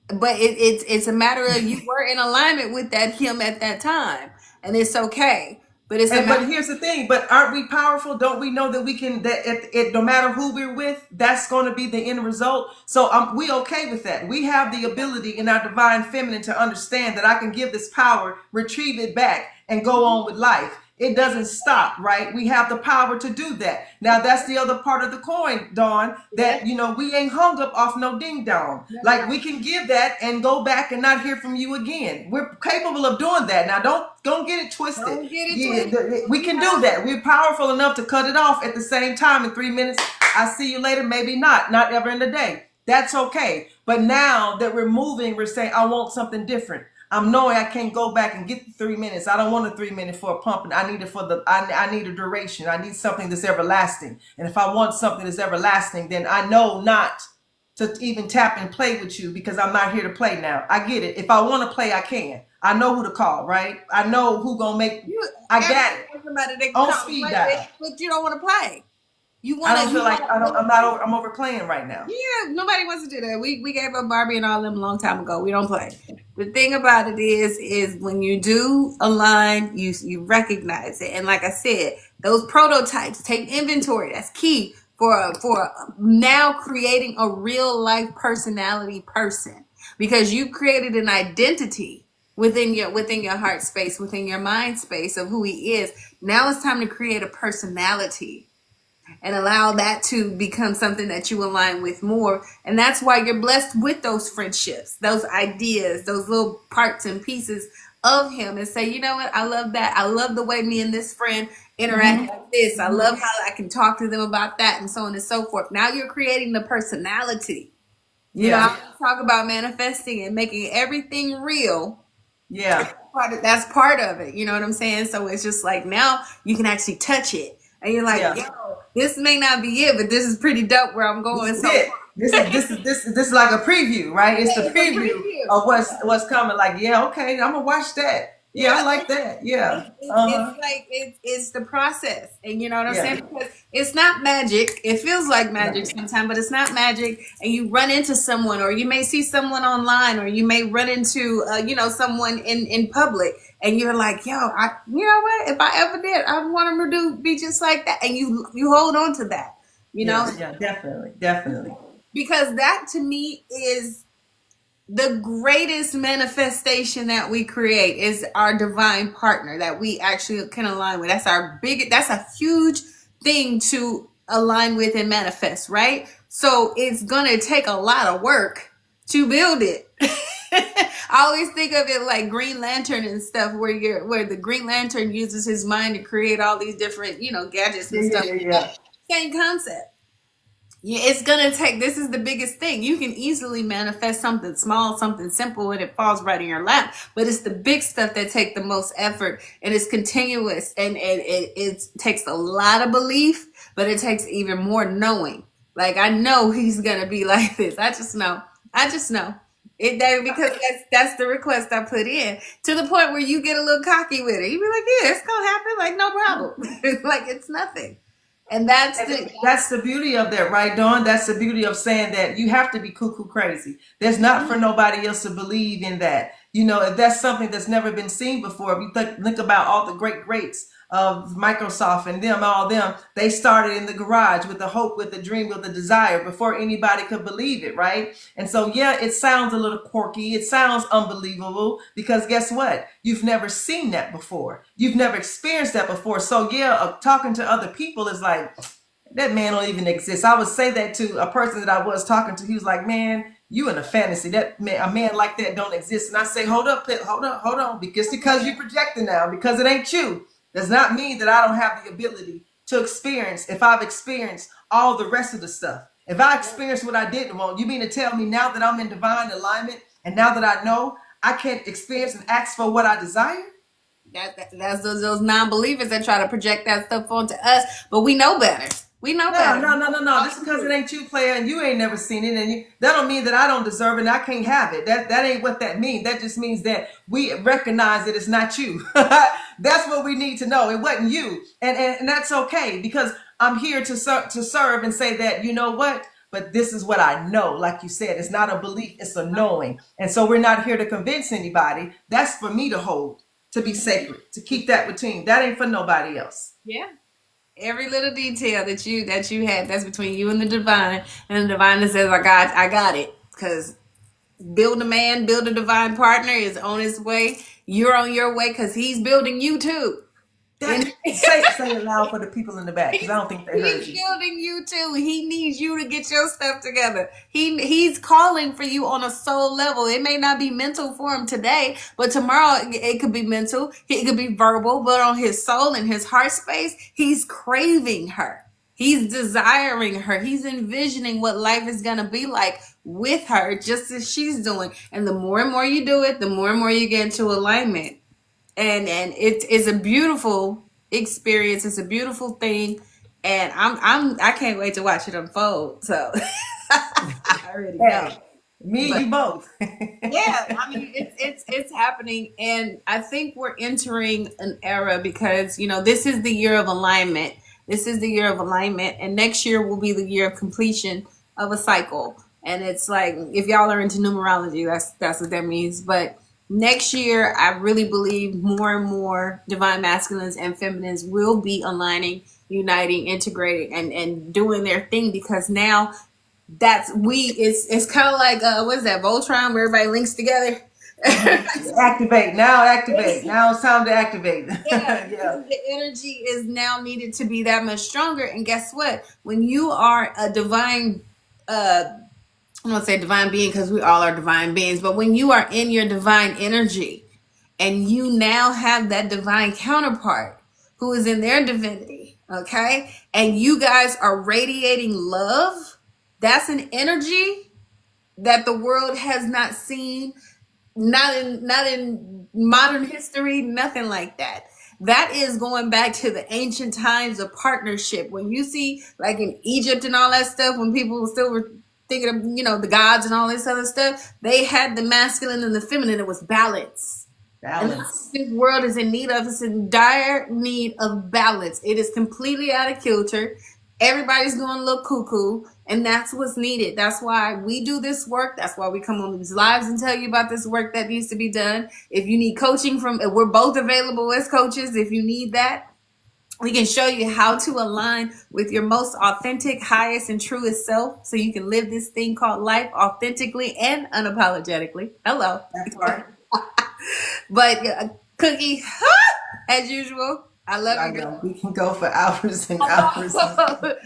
But it's a matter of you were in alignment with that him at that time. And it's okay. But but here's the thing. But aren't we powerful? Don't we know that we can? That no matter who we're with, that's going to be the end result. So we okay with that. We have the ability in our divine feminine to understand that I can give this power, retrieve it back, and go on with life. It doesn't stop, right? We have the power to do that. Now, that's the other part of the coin, Dawn, that, we ain't hung up off no ding dong. Like, we can give that and go back and not hear from you again. We're capable of doing that. Now, don't get it twisted. Don't get it twisted. We can do that. We're powerful enough to cut it off at the same time in 3 minutes. I see you later. Maybe not ever in the day. That's okay. But now that we're moving, we're saying, I want something different. I'm knowing I can't go back and get the 3 minutes. I don't want a 3 minute for a pump. I need it for I need a duration. I need something that's everlasting. And if I want something that's everlasting, then I know not to even tap and play with you, because I'm not here to play now. I get it. If I want to play, I can. I know who to call, right? I know who gonna make. I got it. As a somebody that you On don't speed play with, dial. but you don't want to play. You I want don't to. feel You like want to. I'm overplaying right now. Yeah, nobody wants to do that. We gave up Barbie and all them a long time ago. We don't play. The thing about it is when you do align, you recognize it. And like I said, those prototypes, take inventory. That's key for now creating a real life personality person, because you created an identity within your heart space, within your mind space of who he is. Now it's time to create a personality and allow that to become something that you align with more. And that's why you're blessed with those friendships, those ideas, those little parts and pieces of him, and say, you know what, I love that. I love the way me and this friend interact like this. I love how I can talk to them about that, and so on and so forth. Now you're creating the personality. I Yeah. always talk about manifesting and making everything real. Yeah. That's part of it. You know what I'm saying? So it's just like now you can actually touch it. And you're like, Yeah. yo, this may not be it, but this is pretty dope where I'm This going. is So it. This is like a preview, right? It's the it's a preview preview. of what's coming. Like, yeah, okay, I'm gonna watch that. Yeah, I Yeah. like that. Yeah. It's like it's the process, and you know what I'm Yeah. saying, because it's not magic. It feels like magic No. sometimes, but it's not magic. And you run into someone, or you may see someone online, or you may run into someone in public, and you're like, yo, you know what, if I ever did, I want them to be just like that, and you hold on to that, Yeah. Yeah. Definitely. Definitely. because that to me is the greatest manifestation that we create, is our divine partner that we actually can align with. That's a huge thing to align with and manifest, right? So it's gonna take a lot of work to build it. I always think of it like Green Lantern and stuff, where the Green Lantern uses his mind to create all these different, gadgets Yeah. and Yeah. stuff. Yeah. Yeah. Same concept. Yeah, it's gonna take. This is the biggest thing. You can easily manifest something small, something simple, and it falls right in your lap. But it's the big stuff that take the most effort, and it's continuous, and it takes a lot of belief, but it takes even more knowing. Like, I know he's gonna be like this. I just know. I just know because that's the request I put in, to the point where you get a little cocky with it. You be like, yeah, it's gonna happen. Like, no problem. Like, it's nothing. And That's the beauty of that, right, Dawn? That's the beauty of saying that you have to be cuckoo crazy. There's not for nobody else to believe in that. If that's something that's never been seen before, if you think about all the greats of Microsoft and all them, they started in the garage with the hope, with the dream, with the desire before anybody could believe it, right? And so, yeah, it sounds a little quirky. It sounds unbelievable, because guess what? You've never seen that before. You've never experienced that before. So, yeah, talking to other people is like, that man don't even exist. I would say that to a person that I was talking to. He was like, man, you in a fantasy. That man, a man like that don't exist. And I say, hold up, hold on. Because you projecting now, because it ain't you, does not mean that I don't have the ability to experience, if I've experienced all the rest of the stuff. If I experienced what I didn't want, you mean to tell me now that I'm in divine alignment, and now that I know I can experience and ask for what I desire? That's those non-believers that try to project that stuff onto us, but we know better. We know better. No. Just because it ain't you, player, and you ain't never seen it, and that don't mean that I don't deserve it and I can't have it. That ain't what that means. That just means that we recognize that it's not you. That's what we need to know. It wasn't you, and that's okay, because I'm here to serve and say that, you know what. But this is what I know. Like you said, it's not a belief, it's a knowing. And so we're not here to convince anybody. That's for me to hold, to be sacred, to keep that between. That ain't for nobody else. Yeah. Every little detail that you had, that's between you and the divine, and the divine that says, I got it. Because build a divine partner is on his way. You're on your way, because he's building you too. Say it loud for the people in the back, because I don't think they heard you. He's building you too. He needs you to get your stuff together. He's calling for you on a soul level. It may not be mental for him today, but tomorrow it could be mental. It could be verbal, but on his soul and his heart space, he's craving her. He's desiring her. He's envisioning what life is going to be like with her, just as she's doing. And the more and more you do it, the more and more you get into alignment. And it is a beautiful experience. It's a beautiful thing, and I can't wait to watch it unfold. So I already know. Me and But you both. yeah, I mean it's happening, and I think we're entering an era because this is the year of alignment. This is the year of alignment, and next year will be the year of completion of a cycle. And it's like, if y'all are into numerology, that's what that means. But next year, I really believe more and more divine masculines and feminines will be aligning, uniting, integrating, and doing their thing, because now it's kind of like what is that, Voltron, where everybody links together. Activate now, activate now. It's time to activate. Yeah, Yeah, because the energy is now needed to be that much stronger. And guess what? When you are a divine, I'm gonna say divine being because we all are divine beings, but when you are in your divine energy and you now have that divine counterpart who is in their divinity, okay, and you guys are radiating love, that's an energy that the world has not seen, not in modern history, nothing like that. That is going back to the ancient times of partnership. When you see, like in Egypt and all that stuff, when people still were thinking of, the gods and all this other stuff, they had the masculine and the feminine. It was balance. And that's balance. what this world is in need of. It's in dire need of balance. It is completely out of kilter. Everybody's going a little cuckoo, and that's what's needed. That's why we do this work. That's why we come on these lives and tell you about this work that needs to be done. If you need coaching we're both available as coaches. If you need that, we can show you how to align with your most authentic, highest, and truest self, so you can live this thing called life authentically and unapologetically. Hello. That part. But Cookie, as usual, I love I you, know girl. we can go for hours and hours. I love it.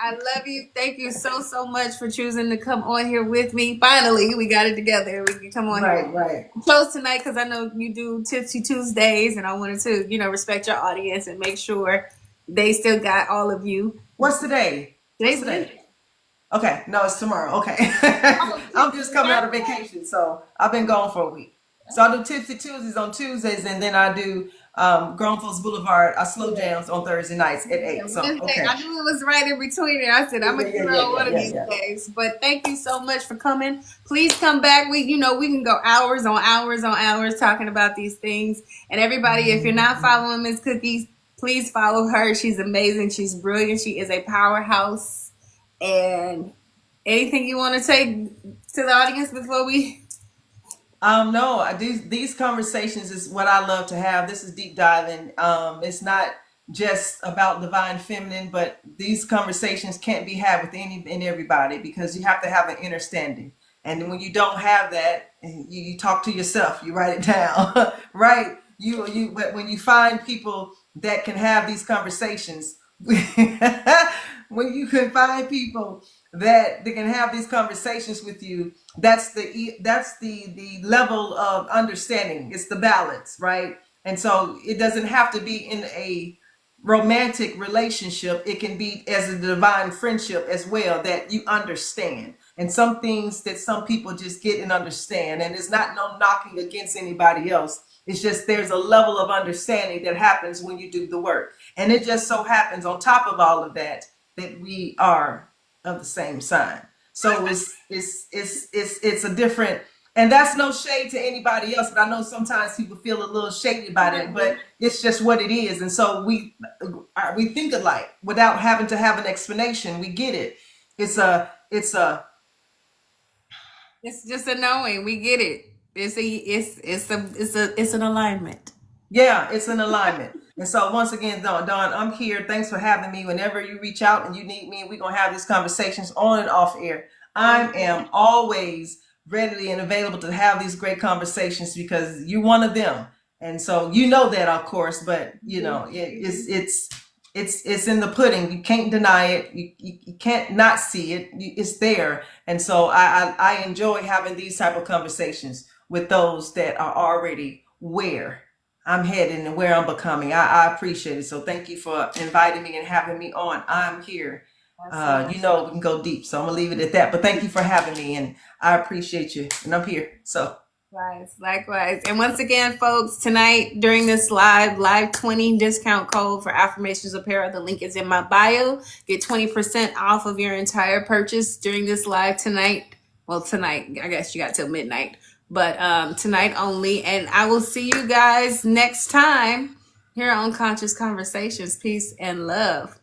I love you. Thank you so much for choosing to come on here with me. Finally, we got it together. We can come on here. Right, right. I chose tonight because I know you do Tipsy Tuesdays, and I wanted to, respect your audience and make sure they still got all of you. What's today? What's Today's today? Wednesday. Okay, no, it's tomorrow. Okay. Oh, I'm just coming out of vacation, so I've been gone for a week. So I do Tipsy Tuesdays on Tuesdays, and then I do Grown Folks Boulevard, slow jams on Thursday nights at yeah, 8. So, Wednesday. okay. I knew it was right in between there. I said I'm Yeah, gonna yeah, get her yeah, on yeah, one of yeah, these yeah. days. But thank you so much for coming. Please come back. We can go hours on hours on hours talking about these things. And everybody, if you're not following Miss Cookies, please follow her. She's amazing. She's brilliant. She is a powerhouse. And anything you want to take to the audience before we? No, these conversations is what I love to have. This is deep diving. It's not just about divine feminine, but these conversations can't be had with any and everybody because you have to have an understanding. And when you don't have that, you talk to yourself. You write it down, right? But when you find people that can have these conversations, when you can find people that they can have these conversations with you, that's the level of understanding. It's the balance, right? And so it doesn't have to be in a romantic relationship. It can be as a divine friendship as well, that you understand. And some things that some people just get and understand, and it's not no knocking against anybody else. It's just there's a level of understanding that happens when you do the work. And it just so happens on top of all of that that we are of the same sign. So it's a different, and that's no shade to anybody else, but I know sometimes people feel a little shady about it, but it's just what it is. And so we think alike without having to have an explanation. We get it. It's a It's just a knowing. We get it. It's an alignment. Yeah, it's an alignment. And so once again, Dawn, I'm here. Thanks for having me. Whenever you reach out and you need me, we're gonna have these conversations on and off air. I am always ready and available to have these great conversations because you're one of them. And so you know that, of course, but it's in the pudding. You can't deny it. You can't not see it. It's there. And so I enjoy having these type of conversations with those that are already where I'm heading and where I'm becoming. I appreciate it. So thank you for inviting me and having me on. I'm here. We can go deep. So I'm gonna leave it at that. But thank you for having me, and I appreciate you. And I'm here. So Likewise. And once again, folks, tonight during this live 20 discount code for Affirmations Apparel. The link is in my bio. Get 20% off of your entire purchase during this live tonight. Well, tonight, I guess you got till midnight, but tonight only. And I will see you guys next time here on Conscious Conversations. Peace and love.